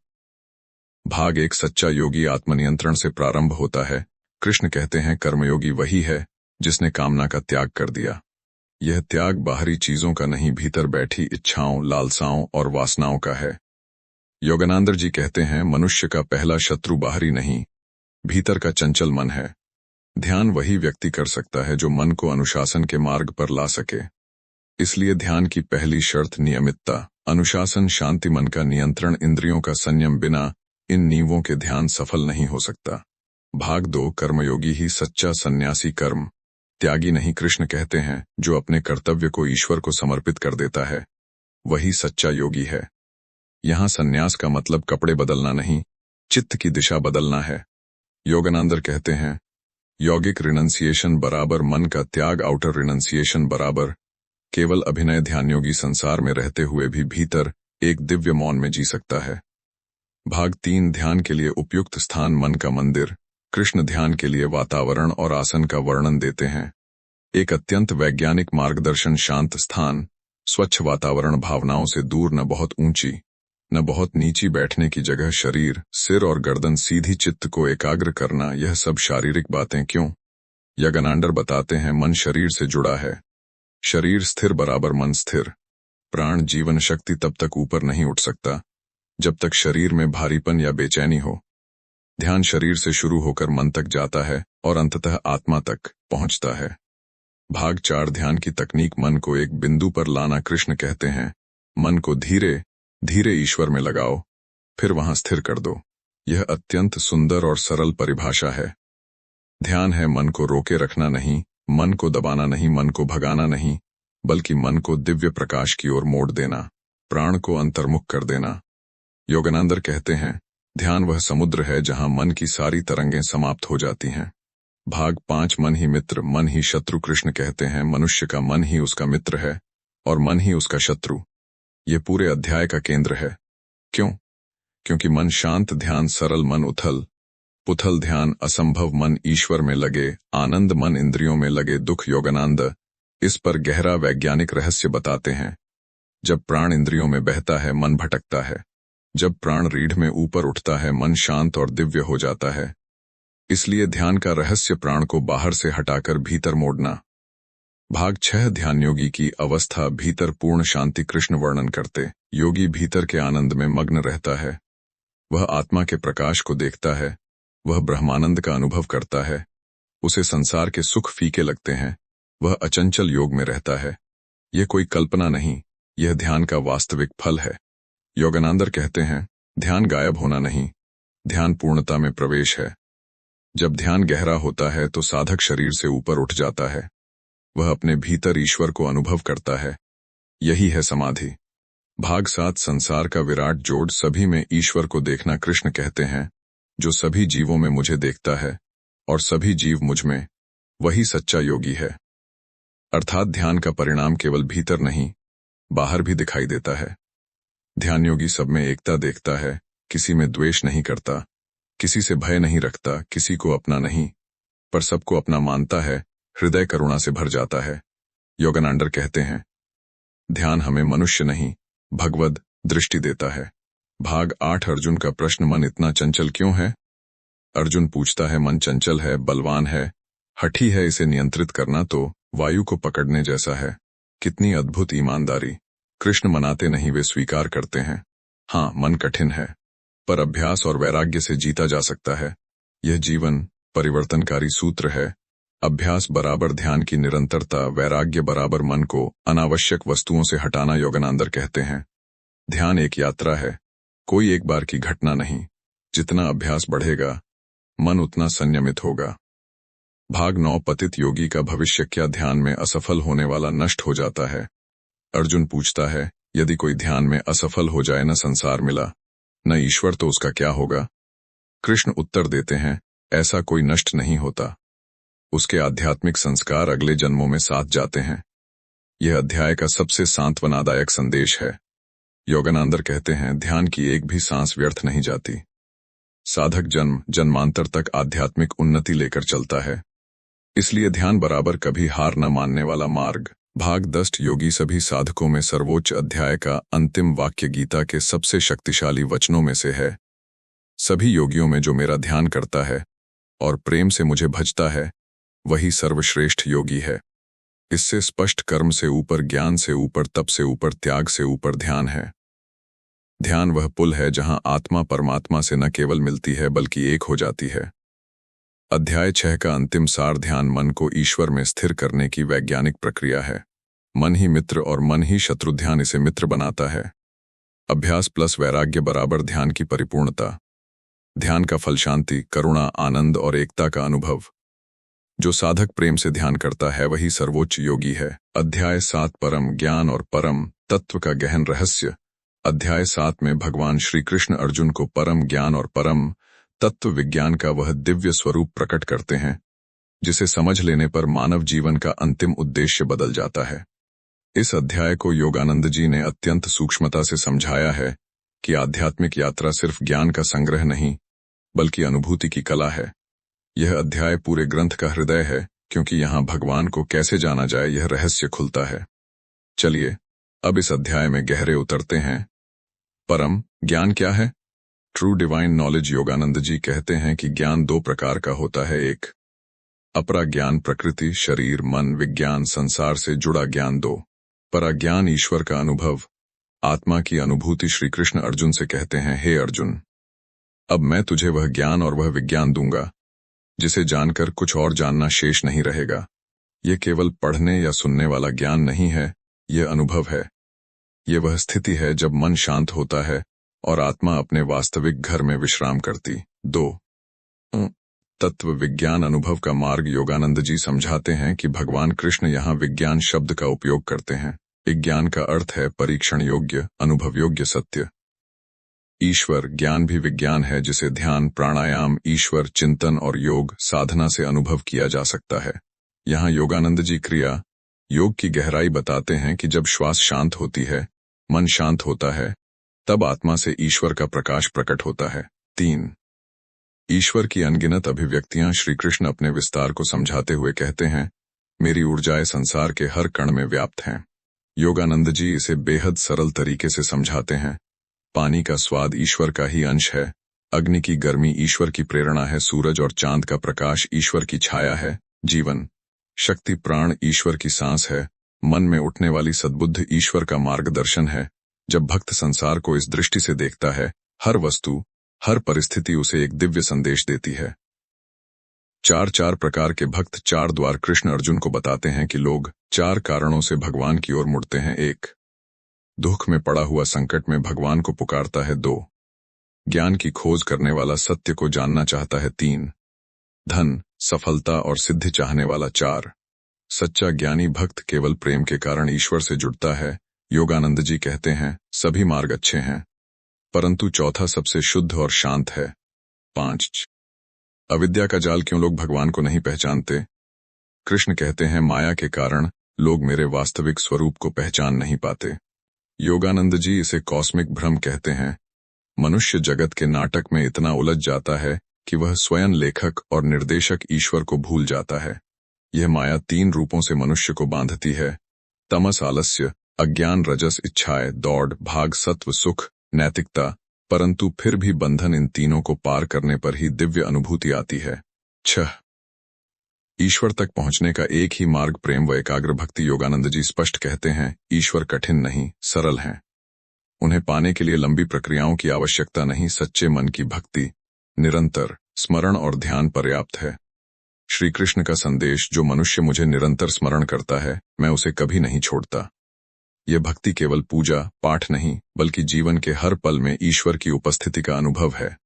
भाग 1, सच्चा योगी आत्मनियंत्रण से प्रारंभ होता है। कृष्ण कहते हैं, कर्मयोगी वही है जिसने कामना का त्याग कर दिया। यह त्याग बाहरी चीजों का नहीं, भीतर बैठी इच्छाओं, लालसाओं और वासनाओं का है। योगानंदर जी कहते हैं, मनुष्य का पहला शत्रु बाहरी नहीं, भीतर का चंचल मन है। ध्यान वही व्यक्ति कर सकता है जो मन को अनुशासन के मार्ग पर ला सके। इसलिए ध्यान की पहली शर्त नियमितता, अनुशासन, शांति, मन का नियंत्रण, इंद्रियों का संयम। बिना इन नींवों के ध्यान सफल नहीं हो सकता। भाग 2, कर्मयोगी ही सच्चा सन्यासी, कर्म त्यागी नहीं। कृष्ण कहते हैं, जो अपने कर्तव्य को ईश्वर को समर्पित कर देता है वही सच्चा योगी है। यहाँ सन्यास का मतलब कपड़े बदलना नहीं, चित्त की दिशा बदलना है। योगानंदर कहते हैं, यौगिक रिनंसिएशन बराबर मन का त्याग, आउटर रिनंसिएशन बराबर केवल अभिनय। ध्यान योगी संसार में रहते हुए भी भीतर एक दिव्य मौन में जी सकता है। भाग 3, ध्यान के लिए उपयुक्त स्थान, मन का मंदिर। कृष्ण ध्यान के लिए वातावरण और आसन का वर्णन देते हैं। एक अत्यंत वैज्ञानिक मार्गदर्शन, शांत स्थान, स्वच्छ वातावरण, भावनाओं से दूर, न बहुत ऊंची न बहुत नीची बैठने की जगह, शरीर, सिर और गर्दन सीधी, चित्त को एकाग्र करना। यह सब शारीरिक बातें क्यों? योगानंदर बताते हैं, मन शरीर से जुड़ा है। शरीर स्थिर बराबर मन स्थिर। प्राण, जीवन शक्ति तब तक ऊपर नहीं उठ सकता जब तक शरीर में भारीपन या बेचैनी हो। ध्यान शरीर से शुरू होकर मन तक जाता है और अंततः आत्मा तक पहुंचता है। भाग 4, ध्यान की तकनीक, मन को एक बिंदु पर लाना। कृष्ण कहते हैं, मन को धीरे धीरे ईश्वर में लगाओ, फिर वहां स्थिर कर दो। यह अत्यंत सुंदर और सरल परिभाषा है। ध्यान है मन को रोके रखना नहीं, मन को दबाना नहीं, मन को भगाना नहीं, बल्कि मन को दिव्य प्रकाश की ओर मोड़ देना, प्राण को अंतर्मुख कर देना। योगानंदर कहते हैं, ध्यान वह समुद्र है जहां मन की सारी तरंगें समाप्त हो जाती हैं। भाग 5, मन ही मित्र, मन ही शत्रु। कृष्ण कहते हैं, मनुष्य का मन ही उसका मित्र है और मन ही उसका शत्रु। ये पूरे अध्याय का केंद्र है। क्यों? क्योंकि मन शांत ध्यान, सरल मन उथल पुथल ध्यान, असंभव मन ईश्वर में लगे, आनंद मन इंद्रियों में लगे, दुख। योगानंद इस पर गहरा वैज्ञानिक रहस्य बताते हैं। जब प्राण इंद्रियों में बहता है, मन भटकता है। जब प्राण रीढ़ में ऊपर उठता है, मन शांत और दिव्य हो जाता है। इसलिए ध्यान का रहस्य प्राण को बाहर से हटाकर भीतर मोड़ना। भाग 6, ध्यान योगी की अवस्था, भीतर पूर्ण शांति। कृष्ण वर्णन करते, योगी भीतर के आनंद में मग्न रहता है। वह आत्मा के प्रकाश को देखता है, वह ब्रह्मानंद का अनुभव करता है। उसे संसार के सुख फीके लगते हैं, वह अचंचल योग में रहता है। यह कोई कल्पना नहीं, यह ध्यान का वास्तविक फल है। योगानंदर कहते हैं, ध्यान गायब होना नहीं, ध्यान पूर्णता में प्रवेश है। जब ध्यान गहरा होता है तो साधक शरीर से ऊपर उठ जाता है, वह अपने भीतर ईश्वर को अनुभव करता है। यही है समाधि। भाग 7 संसार का विराट जोड़ सभी में ईश्वर को देखना। कृष्ण कहते हैं, जो सभी जीवों में मुझे देखता है और सभी जीव मुझ में, वही सच्चा योगी है। अर्थात ध्यान का परिणाम केवल भीतर नहीं, बाहर भी दिखाई देता है। ध्यान योगी सब में एकता देखता है, किसी में द्वेष नहीं करता, किसी से भय नहीं रखता, किसी को अपना नहीं, पर सबको अपना मानता है, हृदय करुणा से भर जाता है। योगानंदर कहते हैं, ध्यान हमें मनुष्य नहीं, भगवद दृष्टि देता है। भाग 8 अर्जुन का प्रश्न, मन इतना चंचल क्यों है? अर्जुन पूछता है, मन चंचल है, बलवान है, हठी है, इसे नियंत्रित करना तो वायु को पकड़ने जैसा है। कितनी अद्भुत ईमानदारी! कृष्ण मनाते नहीं, वे स्वीकार करते हैं। हाँ, मन कठिन है, पर अभ्यास और वैराग्य से जीता जा सकता है। यह जीवन परिवर्तनकारी सूत्र है। अभ्यास बराबर ध्यान की निरंतरता, वैराग्य बराबर मन को अनावश्यक वस्तुओं से हटाना। योगानंदर कहते हैं, ध्यान एक यात्रा है, कोई एक बार की घटना नहीं। जितना अभ्यास बढ़ेगा, मन उतना संयमित होगा। भाग 9 पतित योगी का भविष्य क्या? ध्यान में असफल होने वाला नष्ट हो जाता है। अर्जुन पूछता है, यदि कोई ध्यान में असफल हो जाए, न संसार मिला न ईश्वर, तो उसका क्या होगा? कृष्ण उत्तर देते हैं, ऐसा कोई नष्ट नहीं होता, उसके आध्यात्मिक संस्कार अगले जन्मों में साथ जाते हैं। यह अध्याय का सबसे सांत्वनादायक संदेश है। योगानंदर कहते हैं, ध्यान की एक भी सांस व्यर्थ नहीं जाती। साधक जन्म जन्मांतर तक आध्यात्मिक उन्नति लेकर चलता है, इसलिए ध्यान बराबर कभी हार न मानने वाला मार्ग। भाग 10 योगी सभी साधकों में सर्वोच्च अध्याय का अंतिम वाक्य गीता के सबसे शक्तिशाली वचनों में से है। सभी योगियों में जो मेरा ध्यान करता है और प्रेम से मुझे भजता है, वही सर्वश्रेष्ठ योगी है। इससे स्पष्ट कर्म से ऊपर, ज्ञान से ऊपर, तप से ऊपर, त्याग से ऊपर ध्यान है। ध्यान वह पुल है जहां आत्मा परमात्मा से न केवल मिलती है बल्कि एक हो जाती है। अध्याय 6 का अंतिम सार, ध्यान मन को ईश्वर में स्थिर करने की वैज्ञानिक प्रक्रिया है। मन ही मित्र और मन ही शत्रु, ध्यान इसे मित्र बनाता है। अभ्यास प्लस वैराग्य बराबर ध्यान की परिपूर्णता। ध्यान का फल शांति, करुणा, आनंद और एकता का अनुभव। जो साधक प्रेम से ध्यान करता है वही सर्वोच्च योगी है। अध्याय 7 परम ज्ञान और परम तत्व का गहन रहस्य। अध्याय 7 में भगवान श्री कृष्ण अर्जुन को परम ज्ञान और परम तत्व विज्ञान का वह दिव्य स्वरूप प्रकट करते हैं, जिसे समझ लेने पर मानव जीवन का अंतिम उद्देश्य बदल जाता है। इस अध्याय को योगानंद जी ने अत्यंत सूक्ष्मता से समझाया है कि आध्यात्मिक यात्रा सिर्फ ज्ञान का संग्रह नहीं, बल्कि अनुभूति की कला है। यह अध्याय पूरे ग्रंथ का हृदय है, क्योंकि यहाँ भगवान को कैसे जाना जाए यह रहस्य खुलता है। चलिए अब इस अध्याय में गहरे उतरते हैं। परम ज्ञान क्या है? True divine knowledge. Yogananda ji कहते हैं कि ज्ञान 2 प्रकार का होता है। एक अपरा ज्ञान, प्रकृति, शरीर, मन, विज्ञान, संसार से जुड़ा ज्ञान। 2 पराज्ञान, ईश्वर का अनुभव, आत्मा की अनुभूति। श्री कृष्ण अर्जुन से कहते हैं, हे अर्जुन, अब मैं तुझे वह ज्ञान और वह विज्ञान दूंगा जिसे जानकर कुछ और जानना शेष नहीं रहेगा। ये केवल पढ़ने या सुनने वाला ज्ञान नहीं है, यह अनुभव है। ये वह स्थिति है जब मन शांत होता है और आत्मा अपने वास्तविक घर में विश्राम करती। 2 तत्व विज्ञान, अनुभव का मार्ग। योगानंद जी समझाते हैं कि भगवान कृष्ण यहाँ विज्ञान शब्द का उपयोग करते हैं। विज्ञान का अर्थ है परीक्षण योग्य, अनुभव योग्य सत्य। ईश्वर ज्ञान भी विज्ञान है, जिसे ध्यान, प्राणायाम, ईश्वर चिंतन और योग साधना से अनुभव किया जा सकता है। यहाँ योगानंद जी क्रिया योग की गहराई बताते हैं कि जब श्वास शांत होती है, मन शांत होता है, तब आत्मा से ईश्वर का प्रकाश प्रकट होता है। 3 ईश्वर की अनगिनत अभिव्यक्तियां। श्री कृष्ण अपने विस्तार को समझाते हुए कहते हैं, मेरी ऊर्जाएं संसार के हर कण में व्याप्त हैं। योगानंद जी इसे बेहद सरल तरीके से समझाते हैं। पानी का स्वाद ईश्वर का ही अंश है, अग्नि की गर्मी ईश्वर की प्रेरणा है, सूरज और चांद का प्रकाश ईश्वर की छाया है, जीवन शक्ति प्राण ईश्वर की सांस है, मन में उठने वाली सद्बुद्धि ईश्वर का मार्गदर्शन है। जब भक्त संसार को इस दृष्टि से देखता है, हर वस्तु, हर परिस्थिति उसे एक दिव्य संदेश देती है। चार चार प्रकार के भक्त। चार द्वार। कृष्ण अर्जुन को बताते हैं कि लोग चार कारणों से भगवान की ओर मुड़ते हैं। एक, दुख में पड़ा हुआ संकट में भगवान को पुकारता है। दो, ज्ञान की खोज करने वाला सत्य को जानना चाहता है। तीन, धन, सफलता और सिद्धि चाहने वाला। चार, सच्चा ज्ञानी भक्त केवल प्रेम के कारण ईश्वर से जुड़ता है। योगानंद जी कहते हैं, सभी मार्ग अच्छे हैं, परंतु चौथा सबसे शुद्ध और शांत है। 5, अविद्या का जाल। क्यों लोग भगवान को नहीं पहचानते? कृष्ण कहते हैं, माया के कारण लोग मेरे वास्तविक स्वरूप को पहचान नहीं पाते। योगानंद जी इसे कॉस्मिक भ्रम कहते हैं। मनुष्य जगत के नाटक में इतना उलझ जाता है कि वह स्वयं लेखक और निर्देशक ईश्वर को भूल जाता है। यह माया 3 रूपों से मनुष्य को बांधती है। तमस आलस्य, अज्ञान रजस इच्छाएं, दौड़ भाग सत्व सुख नैतिकता। परंतु फिर भी बंधन इन तीनों को पार करने पर ही दिव्य अनुभूति आती है। 6, ईश्वर तक पहुंचने का एक ही मार्ग प्रेम व एकाग्र भक्ति। योगानंद जी स्पष्ट कहते हैं, ईश्वर कठिन नहीं, सरल हैं। उन्हें पाने के लिए लंबी प्रक्रियाओं की आवश्यकता नहीं, सच्चे मन की भक्ति, निरंतर स्मरण और ध्यान पर्याप्त है। श्री कृष्ण का संदेश, जो मनुष्य मुझे निरंतर स्मरण करता है, मैं उसे कभी नहीं छोड़ता। यह भक्ति केवल पूजा पाठ नहीं, बल्कि जीवन के हर पल में ईश्वर की उपस्थिति का अनुभव है।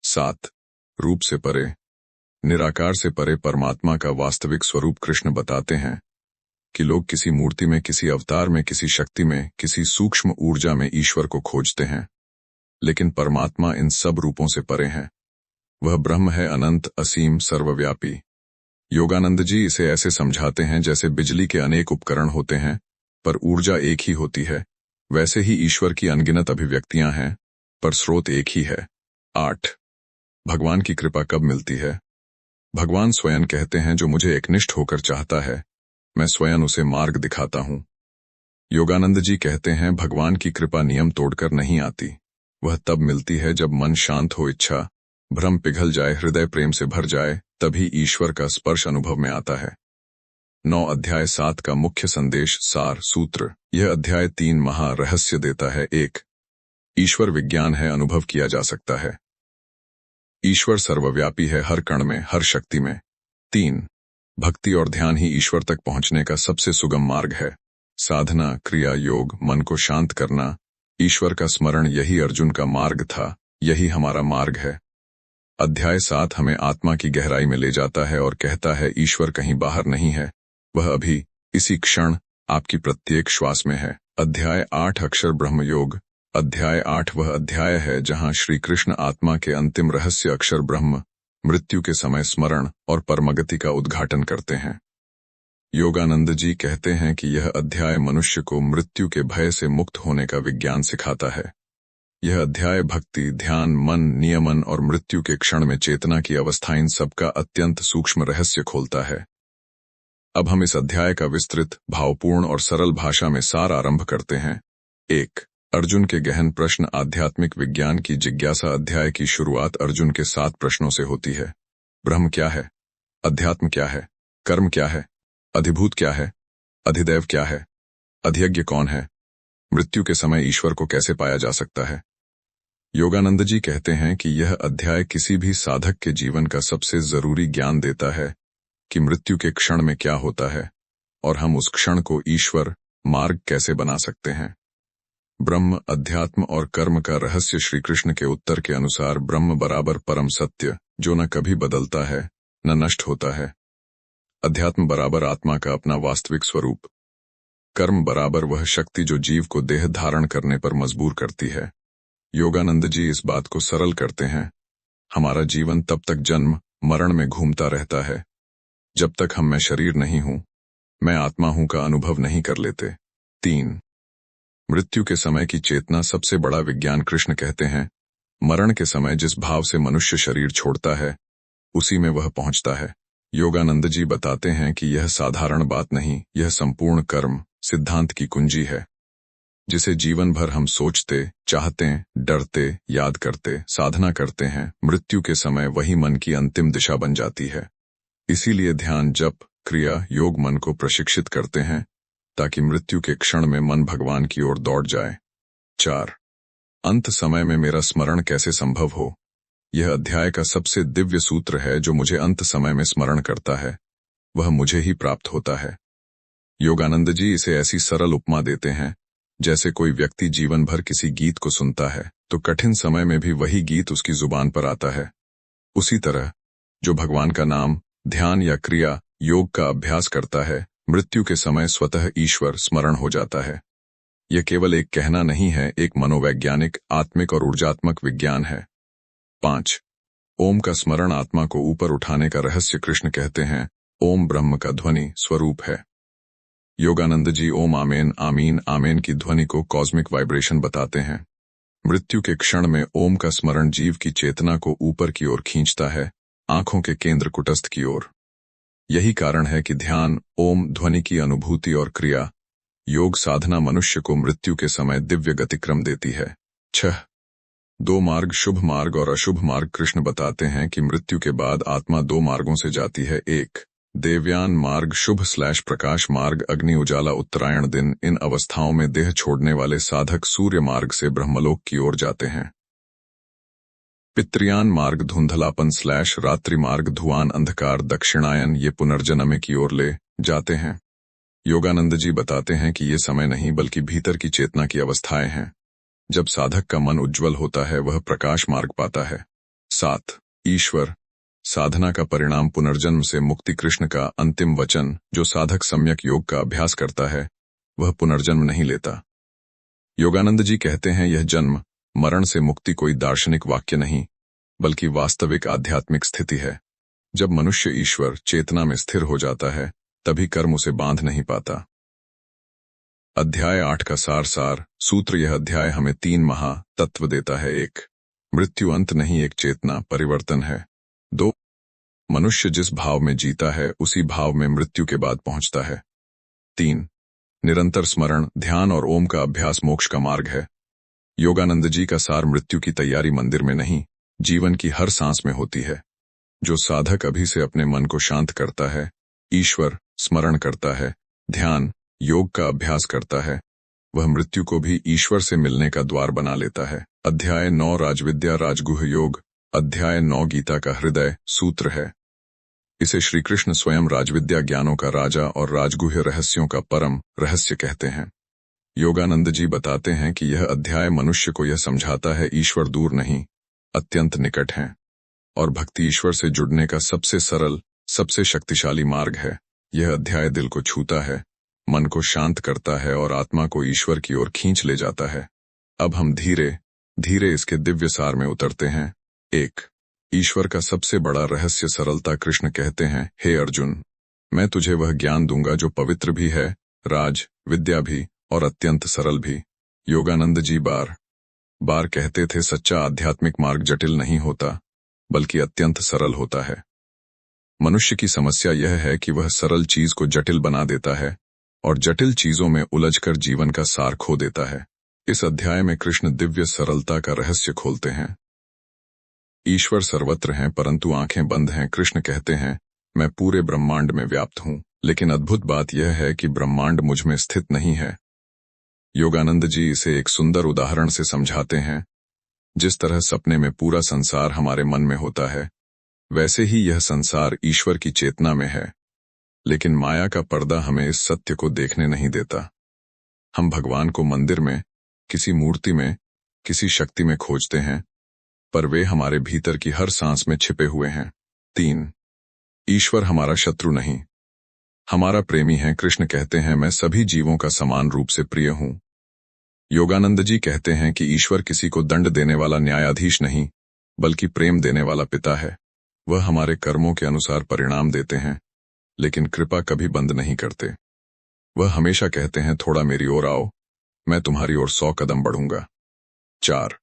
7, रूप से परे, निराकार से परे परमात्मा का वास्तविक स्वरूप। कृष्ण बताते हैं कि लोग किसी मूर्ति में, किसी अवतार में, किसी शक्ति में, किसी सूक्ष्म ऊर्जा में ईश्वर को खोजते हैं, लेकिन परमात्मा इन सब रूपों से परे है। वह ब्रह्म है, अनंत, असीम, सर्वव्यापी। योगानंद जी इसे ऐसे समझाते हैं, जैसे बिजली के अनेक उपकरण होते हैं पर ऊर्जा एक ही होती है, वैसे ही ईश्वर की अनगिनत अभिव्यक्तियां हैं पर स्रोत एक ही है। 8, भगवान की कृपा कब मिलती है? भगवान स्वयं कहते हैं, जो मुझे एकनिष्ठ होकर चाहता है, मैं स्वयं उसे मार्ग दिखाता हूं। योगानंद जी कहते हैं, भगवान की कृपा नियम तोड़कर नहीं आती, वह तब मिलती है जब मन शांत हो, इच्छा भ्रम पिघल जाए, हृदय प्रेम से भर जाए, तभी ईश्वर का स्पर्श अनुभव में आता है। 9, अध्याय 7 का मुख्य संदेश सार सूत्र। यह अध्याय 3 महा रहस्य देता है। 1, ईश्वर विज्ञान है, अनुभव किया जा सकता है। ईश्वर सर्वव्यापी है, हर कण में, हर शक्ति में। 3, भक्ति और ध्यान ही ईश्वर तक पहुंचने का सबसे सुगम मार्ग है। साधना, क्रिया, योग, मन को शांत करना, ईश्वर का स्मरण, यही अर्जुन का मार्ग था, यही हमारा मार्ग है। अध्याय 7 हमें आत्मा की गहराई में ले जाता है और कहता है, ईश्वर कहीं बाहर नहीं है, वह अभी इसी क्षण आपकी प्रत्येक श्वास में है। अध्याय 8 अक्षर ब्रह्म योग। अध्याय 8 वह अध्याय है जहां श्री कृष्ण आत्मा के अंतिम रहस्य अक्षर ब्रह्म, मृत्यु के समय स्मरण और परमगति का उद्घाटन करते हैं। योगानंद जी कहते हैं कि यह अध्याय मनुष्य को मृत्यु के भय से मुक्त होने का विज्ञान सिखाता है। यह अध्याय भक्ति, ध्यान, मन, नियमन और मृत्यु के क्षण में चेतना की अवस्था, इन सबका अत्यंत सूक्ष्म रहस्य खोलता है। अब हम इस अध्याय का विस्तृत, भावपूर्ण और सरल भाषा में सार आरंभ करते हैं। 1, अर्जुन के गहन प्रश्न, आध्यात्मिक विज्ञान की जिज्ञासा। अध्याय की शुरुआत अर्जुन के 7 प्रश्नों से होती है। ब्रह्म क्या है? अध्यात्म क्या है? कर्म क्या है? अधिभूत क्या है? अधिदैव क्या है? अधियज्ञ कौन है? मृत्यु के समय ईश्वर को कैसे पाया जा सकता है? योगानंद जी कहते हैं कि यह अध्याय किसी भी साधक के जीवन का सबसे जरूरी ज्ञान देता है कि मृत्यु के क्षण में क्या होता है और हम उस क्षण को ईश्वर मार्ग कैसे बना सकते हैं। ब्रह्म, अध्यात्म और कर्म का रहस्य। श्री कृष्ण के उत्तर के अनुसार ब्रह्म बराबर परम सत्य, जो न कभी बदलता है न नष्ट होता है। अध्यात्म बराबर आत्मा का अपना वास्तविक स्वरूप। कर्म बराबर वह शक्ति जो जीव को देह धारण करने पर मजबूर करती है। योगानंद जी इस बात को सरल करते हैं, हमारा जीवन तब तक जन्म मरण में घूमता रहता है जब तक मैं शरीर नहीं हूं, मैं आत्मा हूं का अनुभव नहीं कर लेते। 3, मृत्यु के समय की चेतना सबसे बड़ा विज्ञान। कृष्ण कहते हैं, मरण के समय जिस भाव से मनुष्य शरीर छोड़ता है, उसी में वह पहुंचता है। योगानंद जी बताते हैं कि यह साधारण बात नहीं, यह संपूर्ण कर्म सिद्धांत की कुंजी है, जिसे जीवन भर हम सोचते, चाहते, डरते, याद करते, साधना करते हैं। मृत्यु के समय वही मन की अंतिम दिशा बन जाती है। इसीलिए ध्यान, जप, क्रिया, योग मन को प्रशिक्षित करते हैं ताकि मृत्यु के क्षण में मन भगवान की ओर दौड़ जाए। 4, अंत समय में मेरा स्मरण कैसे संभव हो? यह अध्याय का सबसे दिव्य सूत्र है जो मुझे अंत समय में स्मरण करता है, वह मुझे ही प्राप्त होता है। योगानंद जी इसे ऐसी सरल उपमा देते हैं, जैसे कोई व्यक्ति जीवन भर किसी गीत को सुनता है तो कठिन समय में भी वही गीत उसकी जुबान पर आता है। उसी तरह जो भगवान का नाम, ध्यान या क्रिया योग का अभ्यास करता है, मृत्यु के समय स्वतः ईश्वर स्मरण हो जाता है। यह केवल एक कहना नहीं है, एक मनोवैज्ञानिक, आत्मिक और ऊर्जात्मक विज्ञान है। 5. ओम का स्मरण आत्मा को ऊपर उठाने का रहस्य। कृष्ण कहते हैं, ओम ब्रह्म का ध्वनि स्वरूप है। योगानंद जी ओम आमेन आमीन आमेन की ध्वनि को कॉस्मिक वाइब्रेशन बताते हैं। मृत्यु के क्षण में ओम का स्मरण जीव की चेतना को ऊपर की ओर खींचता है, आंखों के केंद्र कुटस्थ की ओर। यही कारण है कि ध्यान, ओम ध्वनि की अनुभूति और क्रिया योग साधना मनुष्य को मृत्यु के समय दिव्य गतिक्रम देती है। 6. 2 मार्ग, शुभ मार्ग और अशुभ मार्ग। कृष्ण बताते हैं कि मृत्यु के बाद आत्मा 2 मार्गों से जाती है। 1. देवयान मार्ग, शुभ/प्रकाश मार्ग, अग्नि उजाला, उत्तरायण दिन। इन अवस्थाओं में देह छोड़ने वाले साधक सूर्य मार्ग से ब्रह्मलोक की ओर जाते हैं। पितृयान मार्ग, धुंधलापन/रात्रि मार्ग, धुआं अंधकार, दक्षिणायन, ये पुनर्जन्म की ओर ले जाते हैं। योगानंद जी बताते हैं कि ये समय नहीं बल्कि भीतर की चेतना की अवस्थाएं हैं। जब साधक का मन उज्जवल होता है वह प्रकाश मार्ग पाता है। 7. ईश्वर, साधना का परिणाम पुनर्जन्म से मुक्ति। कृष्ण का अंतिम वचन, जो साधक सम्यक योग का अभ्यास करता है वह पुनर्जन्म नहीं लेता। योगानंद जी कहते हैं, यह जन्म मरण से मुक्ति कोई दार्शनिक वाक्य नहीं बल्कि वास्तविक आध्यात्मिक स्थिति है। जब मनुष्य ईश्वर चेतना में स्थिर हो जाता है तभी कर्म उसे बांध नहीं पाता। अध्याय 8 का सार सूत्र। यह अध्याय हमें 3 महा तत्व देता है। 1. मृत्यु अंत नहीं, एक चेतना परिवर्तन है। 2. मनुष्य जिस भाव में जीता है उसी भाव में मृत्यु के बाद पहुंचता है। 3. निरंतर स्मरण, ध्यान और ओम का अभ्यास मोक्ष का मार्ग है। योगानंद जी का सार, मृत्यु की तैयारी मंदिर में नहीं, जीवन की हर सांस में होती है। जो साधक अभी से अपने मन को शांत करता है, ईश्वर स्मरण करता है, ध्यान योग का अभ्यास करता है, वह मृत्यु को भी ईश्वर से मिलने का द्वार बना लेता है। अध्याय 9 राजविद्या राजगुह योग। अध्याय 9 गीता का हृदय सूत्र है। इसे श्री कृष्ण स्वयं राजविद्या ज्ञानों का राजा और राजगुह रहस्यों का परम रहस्य कहते हैं। योगानंद जी बताते हैं कि यह अध्याय मनुष्य को यह समझाता है, ईश्वर दूर नहीं, अत्यंत निकट हैं और भक्ति ईश्वर से जुड़ने का सबसे सरल, सबसे शक्तिशाली मार्ग है। यह अध्याय दिल को छूता है, मन को शांत करता है और आत्मा को ईश्वर की ओर खींच ले जाता है। अब हम धीरे धीरे इसके दिव्य सार में उतरते हैं। 1. ईश्वर का सबसे बड़ा रहस्य सरलता। कृष्ण कहते हैं, हे अर्जुन, मैं तुझे वह ज्ञान दूंगा जो पवित्र भी है, राज विद्या भी और अत्यंत सरल भी। योगानंद जी बार बार कहते थे, सच्चा आध्यात्मिक मार्ग जटिल नहीं होता बल्कि अत्यंत सरल होता है। मनुष्य की समस्या यह है कि वह सरल चीज को जटिल बना देता है और जटिल चीजों में उलझकर जीवन का सार खो देता है। इस अध्याय में कृष्ण दिव्य सरलता का रहस्य खोलते हैं। ईश्वर सर्वत्र हैं परंतु आंखें बंद हैं। कृष्ण कहते हैं, मैं पूरे ब्रह्मांड में व्याप्त हूं, लेकिन अद्भुत बात यह है कि ब्रह्मांड मुझ में स्थित नहीं है। योगानंद जी इसे एक सुंदर उदाहरण से समझाते हैं। जिस तरह सपने में पूरा संसार हमारे मन में होता है, वैसे ही यह संसार ईश्वर की चेतना में है, लेकिन माया का पर्दा हमें इस सत्य को देखने नहीं देता। हम भगवान को मंदिर में, किसी मूर्ति में, किसी शक्ति में खोजते हैं, पर वे हमारे भीतर की हर सांस में छिपे हुए हैं। 3. ईश्वर हमारा शत्रु नहीं, हमारा प्रेमी है। कृष्ण कहते हैं, मैं सभी जीवों का समान रूप से प्रिय हूं। योगानंद जी कहते हैं कि ईश्वर किसी को दंड देने वाला न्यायाधीश नहीं बल्कि प्रेम देने वाला पिता है। वह हमारे कर्मों के अनुसार परिणाम देते हैं, लेकिन कृपा कभी बंद नहीं करते। वह हमेशा कहते हैं, थोड़ा मेरी ओर आओ, मैं तुम्हारी ओर 100 कदम बढ़ूंगा। 4.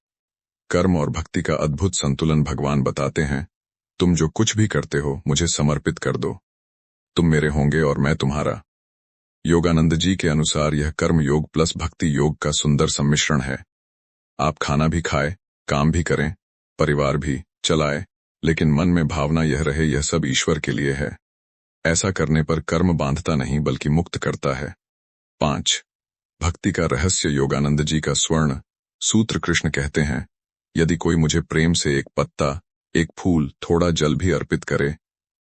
कर्म और भक्ति का अद्भुत संतुलन। भगवान बताते हैं, तुम जो कुछ भी करते हो मुझे समर्पित कर दो, तुम मेरे होंगे और मैं तुम्हारा। योगानंद जी के अनुसार यह कर्म योग प्लस भक्ति योग का सुंदर सम्मिश्रण है। आप खाना भी खाएं, काम भी करें, परिवार भी चलाएं, लेकिन मन में भावना यह रहे, यह सब ईश्वर के लिए है। ऐसा करने पर कर्म बांधता नहीं बल्कि मुक्त करता है। 5. भक्ति का रहस्य। योगानंद जी का स्वर्ण सूत्र। कृष्ण कहते हैं, यदि कोई मुझे प्रेम से एक पत्ता एक फूल थोड़ा जल भी अर्पित करे,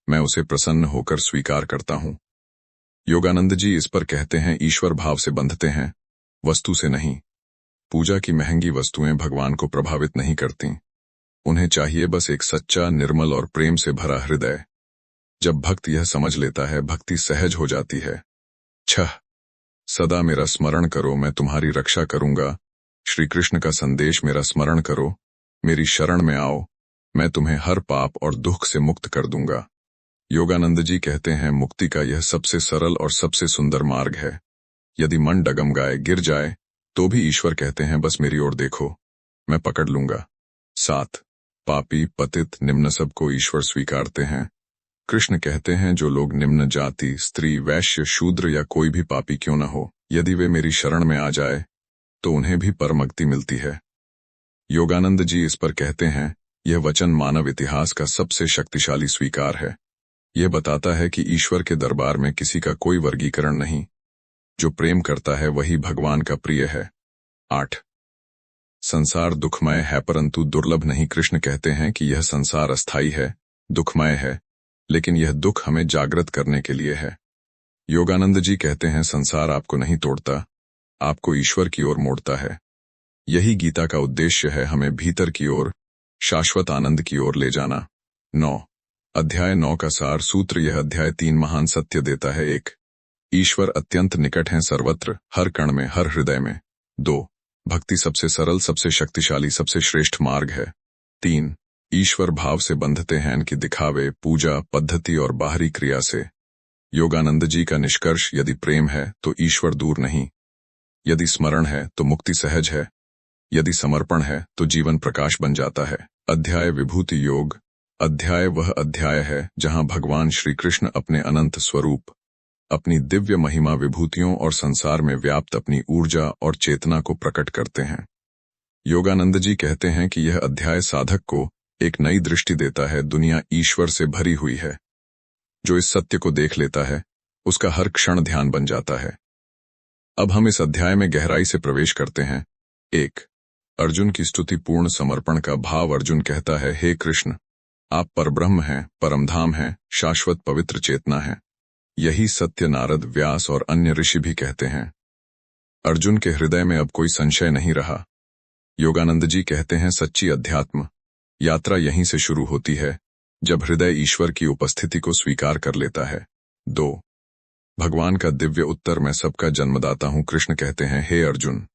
मैं उसे प्रसन्न होकर स्वीकार करता हूं। योगानंद जी इस पर कहते हैं, ईश्वर भाव से बंधते हैं, वस्तु से नहीं। पूजा की महंगी वस्तुएं भगवान को प्रभावित नहीं करती। उन्हें चाहिए बस एक सच्चा, निर्मल और प्रेम से भरा हृदय। जब भक्त यह समझ लेता है, भक्ति सहज हो जाती है। 6 सदा मेरा स्मरण करो, मैं तुम्हारी रक्षा करूंगा। श्री कृष्ण का संदेश मेरा स्मरण करो, मेरी शरण में आओ, मैं तुम्हें हर पाप और दुख से मुक्त कर दूंगा। योगानंद जी कहते हैं, मुक्ति का यह सबसे सरल और सबसे सुंदर मार्ग है। यदि मन डगमगाए, गिर जाए, तो भी ईश्वर कहते हैं, बस मेरी ओर देखो, मैं पकड़ लूंगा। 7 पापी, पतित, निम्न सबको ईश्वर स्वीकारते हैं। कृष्ण कहते हैं, जो लोग निम्न जाति, स्त्री, वैश्य, शूद्र या कोई भी पापी क्यों न हो, यदि वे मेरी शरण में आ जाए तो उन्हें भी परमगति मिलती है। योगानंद जी इस पर कहते हैं, यह वचन मानव इतिहास का सबसे शक्तिशाली स्वीकार है। यह बताता है कि ईश्वर के दरबार में किसी का कोई वर्गीकरण नहीं। जो प्रेम करता है वही भगवान का प्रिय है। 8 संसार दुखमय है परंतु दुर्लभ नहीं। कृष्ण कहते हैं कि यह संसार अस्थायी है, दुखमय है, लेकिन यह दुख हमें जागृत करने के लिए है। योगानंद जी कहते हैं, संसार आपको नहीं तोड़ता, आपको ईश्वर की ओर मोड़ता है। यही गीता का उद्देश्य है, हमें भीतर की ओर, शाश्वत आनंद की ओर ले जाना। 9 अध्याय 9 का सार सूत्र। यह अध्याय 3 महान सत्य देता है। 1 ईश्वर अत्यंत निकट हैं, सर्वत्र, हर कण में, हर हृदय में। 2 भक्ति सबसे सरल, सबसे शक्तिशाली, सबसे श्रेष्ठ मार्ग है। 3 ईश्वर भाव से बंधते हैं, इनकी दिखावे, पूजा, पद्धति और बाहरी क्रिया से। योगानंद जी का निष्कर्ष, यदि प्रेम है तो ईश्वर दूर नहीं, यदि स्मरण है तो मुक्ति सहज है, यदि समर्पण है तो जीवन प्रकाश बन जाता है। अध्याय विभूति योग। अध्याय वह अध्याय है जहां भगवान श्री कृष्ण अपने अनंत स्वरूप, अपनी दिव्य महिमा, विभूतियों और संसार में व्याप्त अपनी ऊर्जा और चेतना को प्रकट करते हैं। योगानंद जी कहते हैं कि यह अध्याय साधक को एक नई दृष्टि देता है। दुनिया ईश्वर से भरी हुई है। जो इस सत्य को देख लेता है, उसका हर क्षण ध्यान बन जाता है। अब हम इस अध्याय में गहराई से प्रवेश करते हैं। 1 अर्जुन की स्तुति, पूर्ण समर्पण का भाव। अर्जुन कहता है, हे कृष्ण, आप परब्रह्म हैं, परमधाम हैं, शाश्वत पवित्र चेतना हैं। यही सत्य नारद, व्यास और अन्य ऋषि भी कहते हैं। अर्जुन के हृदय में अब कोई संशय नहीं रहा। योगानंद जी कहते हैं, सच्ची अध्यात्म यात्रा यहीं से शुरू होती है, जब हृदय ईश्वर की उपस्थिति को स्वीकार कर लेता है। 2 भगवान का दिव्य उत्तर, मैं सबका जन्मदाता हूं। कृष्ण कहते हैं, हे अर्जुन,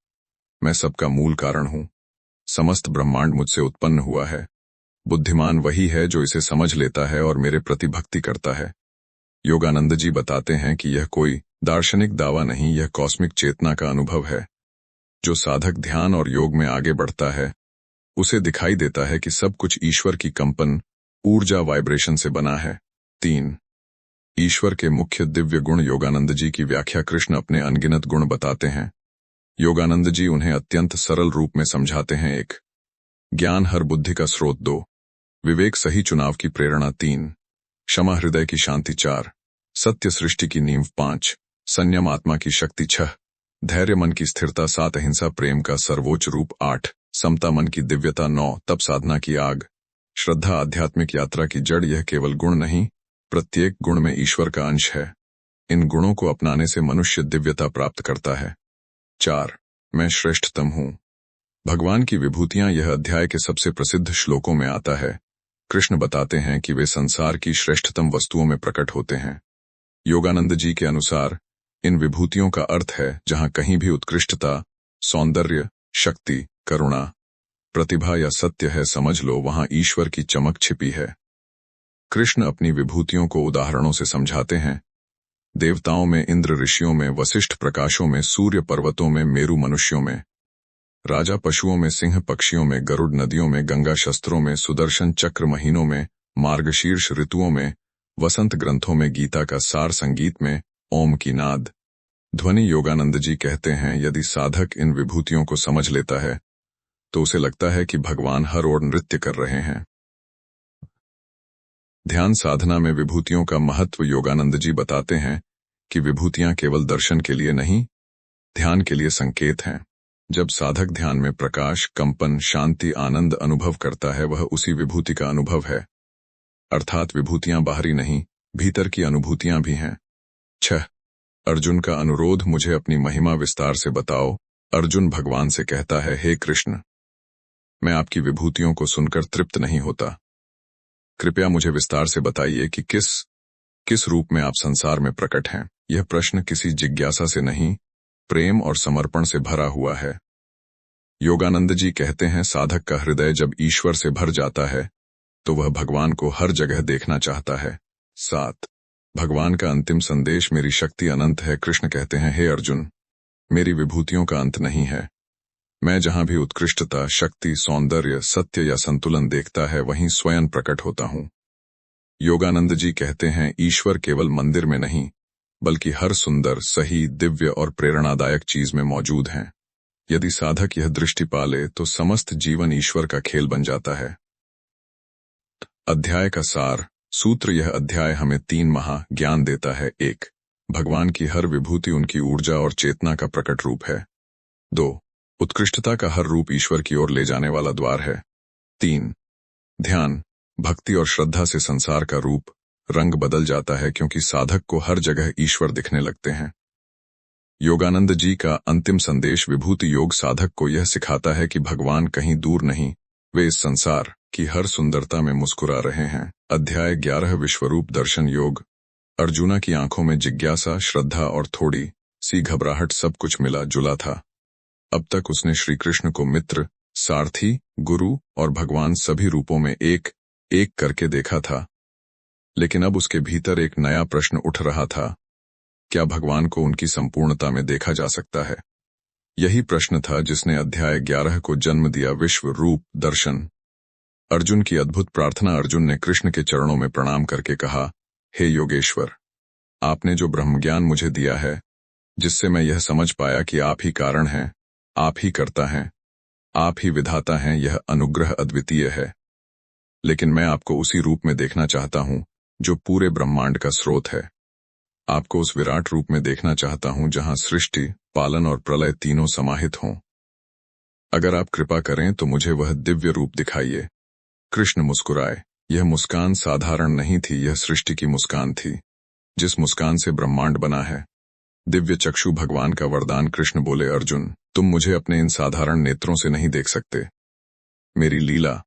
मैं सबका मूल कारण हूं। समस्त ब्रह्मांड मुझसे उत्पन्न हुआ है। बुद्धिमान वही है जो इसे समझ लेता है और मेरे प्रति भक्ति करता है। योगानंद जी बताते हैं कि यह कोई दार्शनिक दावा नहीं, यह कॉस्मिक चेतना का अनुभव है। जो साधक ध्यान और योग में आगे बढ़ता है, उसे दिखाई देता है कि सब कुछ ईश्वर की कंपन, ऊर्जा, वाइब्रेशन से बना है। 3 ईश्वर के मुख्य दिव्य गुण। योगानंद जी की व्याख्या। कृष्ण अपने अनगिनत गुण बताते हैं। योगानंद जी उन्हें अत्यंत सरल रूप में समझाते हैं। 1 ज्ञान हर बुद्धि का स्रोत। 2 विवेक सही चुनाव की प्रेरणा। 3 क्षमा हृदय की शांति। 4 सत्य सृष्टि की नींव। 5 संयम आत्मा की शक्ति। 6 धैर्य मन की स्थिरता। 7 अहिंसा प्रेम का सर्वोच्च रूप। 8 समता मन की दिव्यता। 9 तप साधना की आग। श्रद्धा आध्यात्मिक यात्रा की जड़। यह केवल गुण नहीं, प्रत्येक गुण में ईश्वर का अंश है। इन गुणों को अपनाने से मनुष्य दिव्यता प्राप्त करता है। 4 मैं श्रेष्ठतम हूं। भगवान की विभूतियां। यह अध्याय के सबसे प्रसिद्ध श्लोकों में आता है। कृष्ण बताते हैं कि वे संसार की श्रेष्ठतम वस्तुओं में प्रकट होते हैं। योगानंद जी के अनुसार इन विभूतियों का अर्थ है, जहां कहीं भी उत्कृष्टता, सौंदर्य, शक्ति, करुणा, प्रतिभा या सत्य है, समझ लो वहां ईश्वर की चमक छिपी है। कृष्ण अपनी विभूतियों को उदाहरणों से समझाते हैं। देवताओं में इंद्र, ऋषियों में वशिष्ठ, प्रकाशों में सूर्य, पर्वतों में मेरु, मनुष्यों में राजा, पशुओं में सिंह, पक्षियों में गरुड़, नदियों में गंगा, शस्त्रों में सुदर्शन चक्र, महीनों में मार्गशीर्ष, ऋतुओं में वसंत, ग्रंथों में गीता का सार, संगीत में ओम की नाद ध्वनि। योगानंद जी कहते हैं, यदि साधक इन विभूतियों को समझ लेता है तो उसे लगता है कि भगवान हर ओर नृत्य कर रहे हैं। ध्यान साधना में विभूतियों का महत्व। योगानंद जी बताते हैं कि विभूतियां केवल दर्शन के लिए नहीं, ध्यान के लिए संकेत हैं। जब साधक ध्यान में प्रकाश, कंपन, शांति, आनंद अनुभव करता है, वह उसी विभूति का अनुभव है। अर्थात विभूतियां बाहरी नहीं, भीतर की अनुभूतियां भी हैं। 6. अर्जुन का अनुरोध, मुझे अपनी महिमा विस्तार से बताओ। अर्जुन भगवान से कहता है, हे कृष्ण, मैं आपकी विभूतियों को सुनकर तृप्त नहीं होता। कृपया मुझे विस्तार से बताइए कि किस रूप में आप संसार में प्रकट हैं। यह प्रश्न किसी जिज्ञासा से नहीं, प्रेम और समर्पण से भरा हुआ है। योगानंद जी कहते हैं, साधक का हृदय जब ईश्वर से भर जाता है तो वह भगवान को हर जगह देखना चाहता है। 7. भगवान का अंतिम संदेश, मेरी शक्ति अनंत है। कृष्ण कहते हैं, हे अर्जुन, मेरी विभूतियों का अंत नहीं है। मैं जहां भी उत्कृष्टता, शक्ति, सौंदर्य, सत्य या संतुलन देखता है, वहीं स्वयं प्रकट होता हूं। योगानंद जी कहते हैं, ईश्वर केवल मंदिर में नहीं, बल्कि हर सुंदर, सही, दिव्य और प्रेरणादायक चीज में मौजूद हैं। यदि साधक यह दृष्टि पाले तो समस्त जीवन ईश्वर का खेल बन जाता है। अध्याय का सार सूत्र, यह अध्याय हमें 3 महा ज्ञान देता है। 1. भगवान की हर विभूति उनकी ऊर्जा और चेतना का प्रकट रूप है। 2. उत्कृष्टता का हर रूप ईश्वर की ओर ले जाने वाला द्वार है। 3. ध्यान, भक्ति और श्रद्धा से संसार का रूप, रंग बदल जाता है, क्योंकि साधक को हर जगह ईश्वर दिखने लगते हैं। योगानंद जी का अंतिम संदेश, विभूति योग साधक को यह सिखाता है कि भगवान कहीं दूर नहीं, वे इस संसार की हर सुंदरता में मुस्कुरा रहे हैं। अध्याय 11 विश्वरूप दर्शन योग। अर्जुना की आंखों में जिज्ञासा, श्रद्धा और थोड़ी सी घबराहट, सब कुछ मिला जुला था। अब तक उसने श्री कृष्ण को मित्र, सारथी, गुरु और भगवान सभी रूपों में एक एक करके देखा था, लेकिन अब उसके भीतर एक नया प्रश्न उठ रहा था, क्या भगवान को उनकी संपूर्णता में देखा जा सकता है? यही प्रश्न था जिसने अध्याय 11 को जन्म दिया, विश्व रूप दर्शन। अर्जुन की अद्भुत प्रार्थना। अर्जुन ने कृष्ण के चरणों में प्रणाम करके कहा, हे योगेश्वर, आपने जो ब्रह्मज्ञान मुझे दिया है, जिससे मैं यह समझ पाया कि आप ही कारण हैं, आप ही करता हैं, आप ही विधाता हैं, यह अनुग्रह अद्वितीय है। लेकिन मैं आपको उसी रूप में देखना चाहता हूं जो पूरे ब्रह्मांड का स्रोत है। आपको उस विराट रूप में देखना चाहता हूं जहां सृष्टि, पालन और प्रलय तीनों समाहित हों। अगर आप कृपा करें तो मुझे वह दिव्य रूप दिखाइए। कृष्ण मुस्कुराए। यह मुस्कान साधारण नहीं थी, यह सृष्टि की मुस्कान थी, जिस मुस्कान से ब्रह्मांड बना है। दिव्य चक्षु भगवान का वरदान। कृष्ण बोले, अर्जुन, तुम मुझे अपने इन साधारण नेत्रों से नहीं देख सकते। मेरी लीला,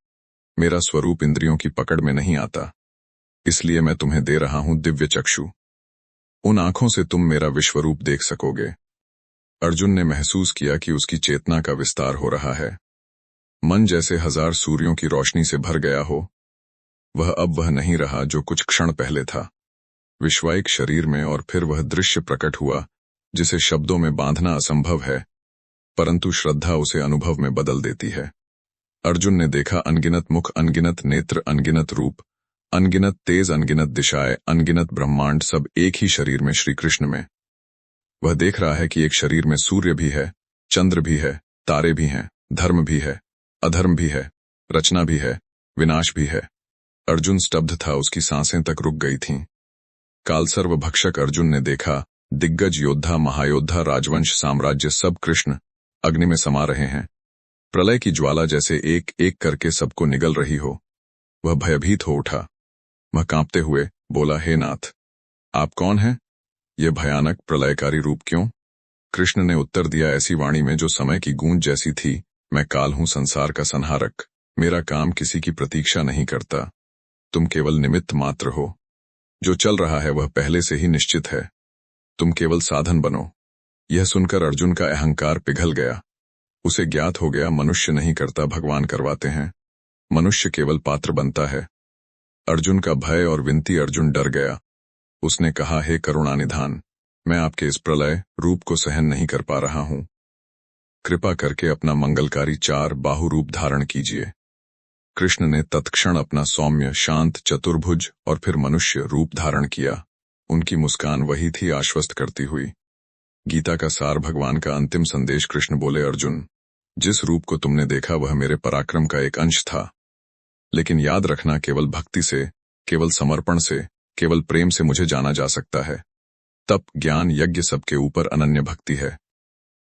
मेरा स्वरूप इंद्रियों की पकड़ में नहीं आता, इसलिए मैं तुम्हें दे रहा हूं दिव्य चक्षु। उन आंखों से तुम मेरा विश्वरूप देख सकोगे। अर्जुन ने महसूस किया कि उसकी चेतना का विस्तार हो रहा है। मन जैसे 1000 सूर्यों की रोशनी से भर गया हो। वह नहीं रहा जो कुछ क्षण पहले था। विश्वाइक शरीर में, और फिर वह दृश्य प्रकट हुआ जिसे शब्दों में बांधना असंभव है, परंतु श्रद्धा उसे अनुभव में बदल देती है। अर्जुन ने देखा अनगिनत मुख, अनगिनत नेत्र, अनगिनत रूप, अनगिनत तेज, अनगिनत दिशाएं, अनगिनत ब्रह्मांड, सब एक ही शरीर में, श्री कृष्ण में। वह देख रहा है कि एक शरीर में सूर्य भी है, चंद्र भी है, तारे भी हैं, धर्म भी है, अधर्म भी है, रचना भी है, विनाश भी है। अर्जुन स्तब्ध था, उसकी सांसें तक रुक गई थीं। कालसर्व भक्षक अर्जुन ने देखा, दिग्गज योद्धा, महायोद्धा, राजवंश, साम्राज्य, सब कृष्ण अग्नि में समा रहे हैं। प्रलय की ज्वाला जैसे एक एक करके सबको निगल रही हो। वह भयभीत हो उठा। वह कांपते हुए बोला, हे नाथ, आप कौन हैं? यह भयानक प्रलयकारी रूप क्यों? कृष्ण ने उत्तर दिया ऐसी वाणी में जो समय की गूंज जैसी थी, मैं काल हूं, संसार का संहारक। मेरा काम किसी की प्रतीक्षा नहीं करता। तुम केवल निमित्त मात्र हो। जो चल रहा है वह पहले से ही निश्चित है। तुम केवल साधन बनो। यह सुनकर अर्जुन का अहंकार पिघल गया। उसे ज्ञात हो गया, मनुष्य नहीं करता, भगवान करवाते हैं। मनुष्य केवल पात्र बनता है। अर्जुन का भय और विनती। अर्जुन डर गया। उसने कहा, हे करुणानिधान, मैं आपके इस प्रलय रूप को सहन नहीं कर पा रहा हूं। कृपा करके अपना मंगलकारी 4 बाहु रूप धारण कीजिए। कृष्ण ने तत्क्षण अपना सौम्य, शांत, चतुर्भुज और फिर मनुष्य रूप धारण किया। उनकी मुस्कान वही थी, आश्वस्त करती हुई। गीता का सार, भगवान का अंतिम संदेश। कृष्ण बोले, अर्जुन, जिस रूप को तुमने देखा वह मेरे पराक्रम का एक अंश था, लेकिन याद रखना, केवल भक्ति से, केवल समर्पण से, केवल प्रेम से मुझे जाना जा सकता है। तप, ज्ञान, यज्ञ सबके ऊपर अनन्य भक्ति है।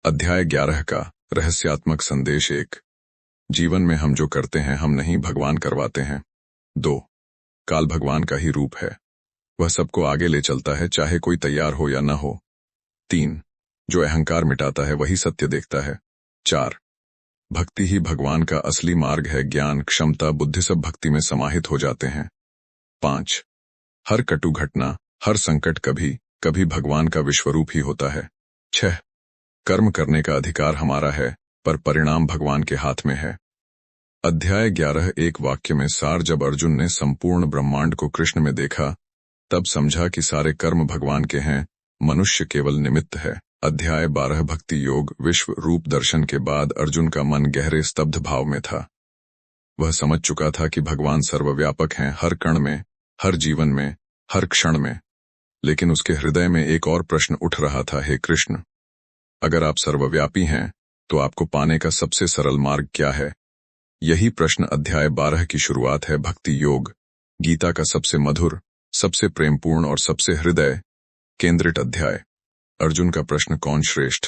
अध्याय 11 का रहस्यात्मक संदेश 1। जीवन में हम जो करते हैं हम नहीं भगवान करवाते हैं। 2। काल भगवान का ही रूप है, वह सबको आगे ले चलता है चाहे कोई तैयार हो या न हो। 3। जो अहंकार मिटाता है वही सत्य देखता है। 4। भक्ति ही भगवान का असली मार्ग है, ज्ञान क्षमता बुद्धि सब भक्ति में समाहित हो जाते हैं। 5। हर कटु घटना हर संकट कभी कभी भगवान का विश्वरूप ही होता है। 6। कर्म करने का अधिकार हमारा है पर परिणाम भगवान के हाथ में है। अध्याय 11 एक वाक्य में सार। जब अर्जुन ने संपूर्ण ब्रह्मांड को कृष्ण में देखा तब समझा कि सारे कर्म भगवान के हैं, मनुष्य केवल निमित्त है। अध्याय 12 भक्ति योग विश्व रूप दर्शन के बाद अर्जुन का मन गहरे स्तब्ध भाव में था। वह समझ चुका था कि भगवान सर्वव्यापक हैं, हर कण में, हर जीवन में, हर क्षण में। लेकिन उसके हृदय में एक और प्रश्न उठ रहा था, हे कृष्ण, अगर आप सर्वव्यापी हैं तो आपको पाने का सबसे सरल मार्ग क्या है? यही प्रश्न अध्याय 12 की शुरुआत है। भक्ति योग गीता का सबसे मधुर, सबसे प्रेमपूर्ण और सबसे हृदय केंद्रित अध्याय। अर्जुन का प्रश्न, कौन श्रेष्ठ?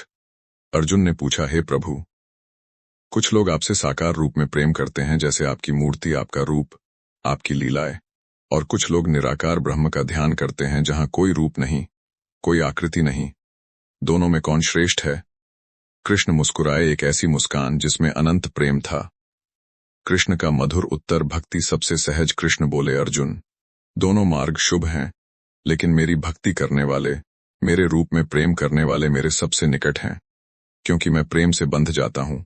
अर्जुन ने पूछा, हे प्रभु, कुछ लोग आपसे साकार रूप में प्रेम करते हैं, जैसे आपकी मूर्ति, आपका रूप, आपकी लीलाएं, और कुछ लोग निराकार ब्रह्म का ध्यान करते हैं जहां कोई रूप नहीं, कोई आकृति नहीं। दोनों में कौन श्रेष्ठ है? कृष्ण मुस्कुराए, एक ऐसी मुस्कान जिसमें अनंत प्रेम था। कृष्ण का मधुर उत्तर, भक्ति सबसे सहज। कृष्ण बोले, अर्जुन, दोनों मार्ग शुभ हैं, लेकिन मेरी भक्ति करने वाले, मेरे रूप में प्रेम करने वाले मेरे सबसे निकट हैं, क्योंकि मैं प्रेम से बंध जाता हूं।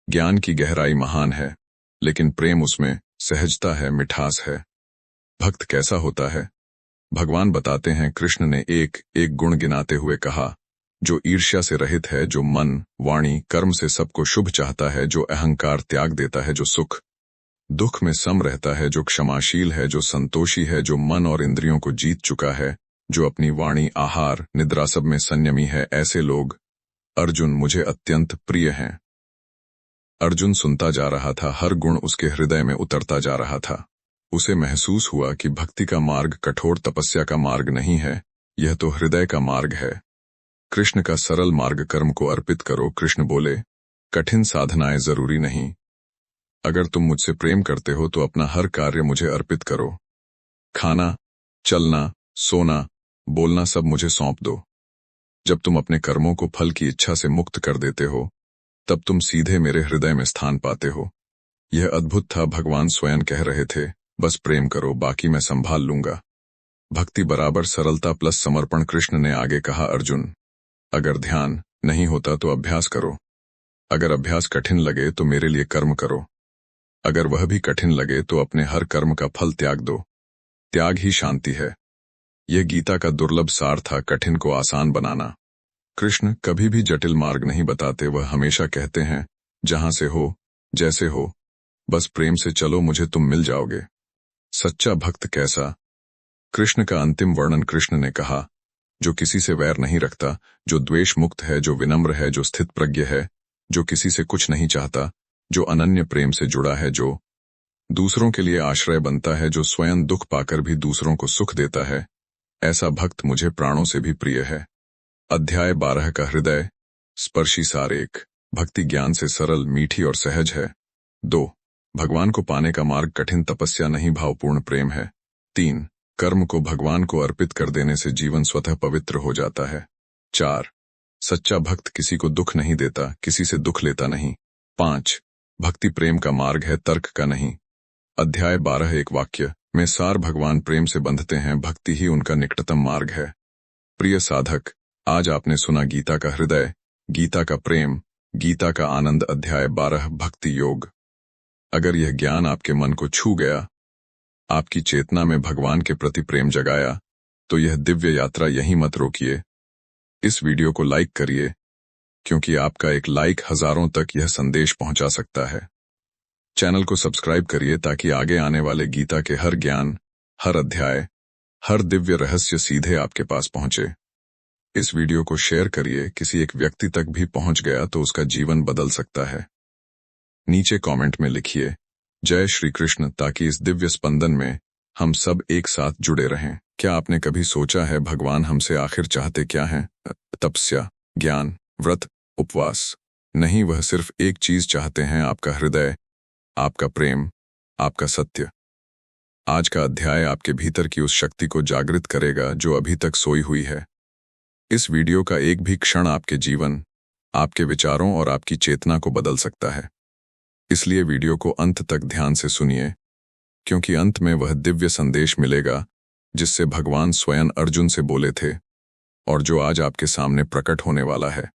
ज्ञान की गहराई महान है, लेकिन प्रेम उसमें सहजता है, मिठास है। भक्त कैसा होता है? भगवान बताते हैं। कृष्ण ने एक एक गुण गिनाते हुए कहा, जो ईर्ष्या से रहित है, जो मन वाणी कर्म से सबको शुभ चाहता है, जो अहंकार त्याग देता है, जो सुख दुख में सम रहता है, जो क्षमाशील है, जो संतोषी है, जो मन और इंद्रियों को जीत चुका है, जो अपनी वाणी आहार निद्रा सब में संयमी है, ऐसे लोग अर्जुन मुझे अत्यंत प्रिय हैं। अर्जुन सुनता जा रहा था, हर गुण उसके हृदय में उतरता जा रहा था। उसे महसूस हुआ कि भक्ति का मार्ग कठोर तपस्या का मार्ग नहीं है, यह तो हृदय का मार्ग है। कृष्ण का सरल मार्ग, कर्म को अर्पित करो। कृष्ण बोले, कठिन साधनाएं जरूरी नहीं। अगर तुम मुझसे प्रेम करते हो तो अपना हर कार्य मुझे अर्पित करो। खाना, चलना, सोना, बोलना सब मुझे सौंप दो। जब तुम अपने कर्मों को फल की इच्छा से मुक्त कर देते हो तब तुम सीधे मेरे हृदय में स्थान पाते हो। यह अद्भुत था। भगवान स्वयं कह रहे थे, बस प्रेम करो, बाकी मैं संभाल लूंगा। भक्ति बराबर सरलता प्लस समर्पण। कृष्ण ने आगे कहा, अर्जुन, अगर ध्यान नहीं होता तो अभ्यास करो। अगर अभ्यास कठिन लगे तो मेरे लिए कर्म करो। अगर वह भी कठिन लगे तो अपने हर कर्म का फल त्याग दो। त्याग ही शांति है। यह गीता का दुर्लभ सार था, कठिन को आसान बनाना। कृष्ण कभी भी जटिल मार्ग नहीं बताते, वह हमेशा कहते हैं, जहां से हो, जैसे हो, बस प्रेम से चलो, मुझे तुम मिल जाओगे। सच्चा भक्त कैसा? कृष्ण का अंतिम वर्णन। कृष्ण ने कहा, जो किसी से वैर नहीं रखता, जो द्वेष मुक्त है, जो विनम्र है, जो स्थित प्रज्ञ है, जो किसी से कुछ नहीं चाहता, जो अनन्य प्रेम से जुड़ा है, जो दूसरों के लिए आश्रय बनता है, जो स्वयं दुख पाकर भी दूसरों को सुख देता है, ऐसा भक्त मुझे प्राणों से भी प्रिय है। अध्याय 12 का हृदय स्पर्शी सार। 1। भक्ति ज्ञान से सरल, मीठी और सहज है। 2। भगवान को पाने का मार्ग कठिन तपस्या नहीं, भावपूर्ण प्रेम है। 3। कर्म को भगवान को अर्पित कर देने से जीवन स्वतः पवित्र हो जाता है। 4। सच्चा भक्त किसी को दुख नहीं देता, किसी से दुख लेता नहीं। 5। भक्ति प्रेम का मार्ग है, तर्क का नहीं। अध्याय 12 एक वाक्य में सार, भगवान प्रेम से बंधते हैं, भक्ति ही उनका निकटतम मार्ग है। प्रिय साधक, आज आपने सुना गीता का हृदय, गीता का प्रेम, गीता का आनंद। अध्याय 12 भक्ति योग। अगर यह ज्ञान आपके मन को छू गया, आपकी चेतना में भगवान के प्रति प्रेम जगाया, तो यह दिव्य यात्रा यहीं मत रोकिए। इस वीडियो को लाइक करिए, क्योंकि आपका एक लाइक हजारों तक यह संदेश पहुंचा सकता है। चैनल को सब्सक्राइब करिए ताकि आगे आने वाले गीता के हर ज्ञान, हर अध्याय, हर दिव्य रहस्य सीधे आपके पास पहुंचे। इस वीडियो को शेयर करिए, किसी एक व्यक्ति तक भी पहुंच गया तो उसका जीवन बदल सकता है। नीचे कमेंट में लिखिए, जय श्री कृष्ण, ताकि इस दिव्य स्पंदन में हम सब एक साथ जुड़े रहें। क्या आपने कभी सोचा है भगवान हमसे आखिर चाहते क्या हैं? तपस्या, ज्ञान, व्रत, उपवास। नहीं, वह सिर्फ एक चीज चाहते हैं, आपका हृदय, आपका प्रेम, आपका सत्य। आज का अध्याय आपके भीतर की उस शक्ति को जागृत करेगा जो अभी तक सोई हुई है। इस वीडियो का एक भी क्षण आपके जीवन, आपके विचारों और आपकी चेतना को बदल सकता है। इसलिए वीडियो को अंत तक ध्यान से सुनिए, क्योंकि अंत में वह दिव्य संदेश मिलेगा जिससे भगवान स्वयं अर्जुन से बोले थे और जो आज आपके सामने प्रकट होने वाला है।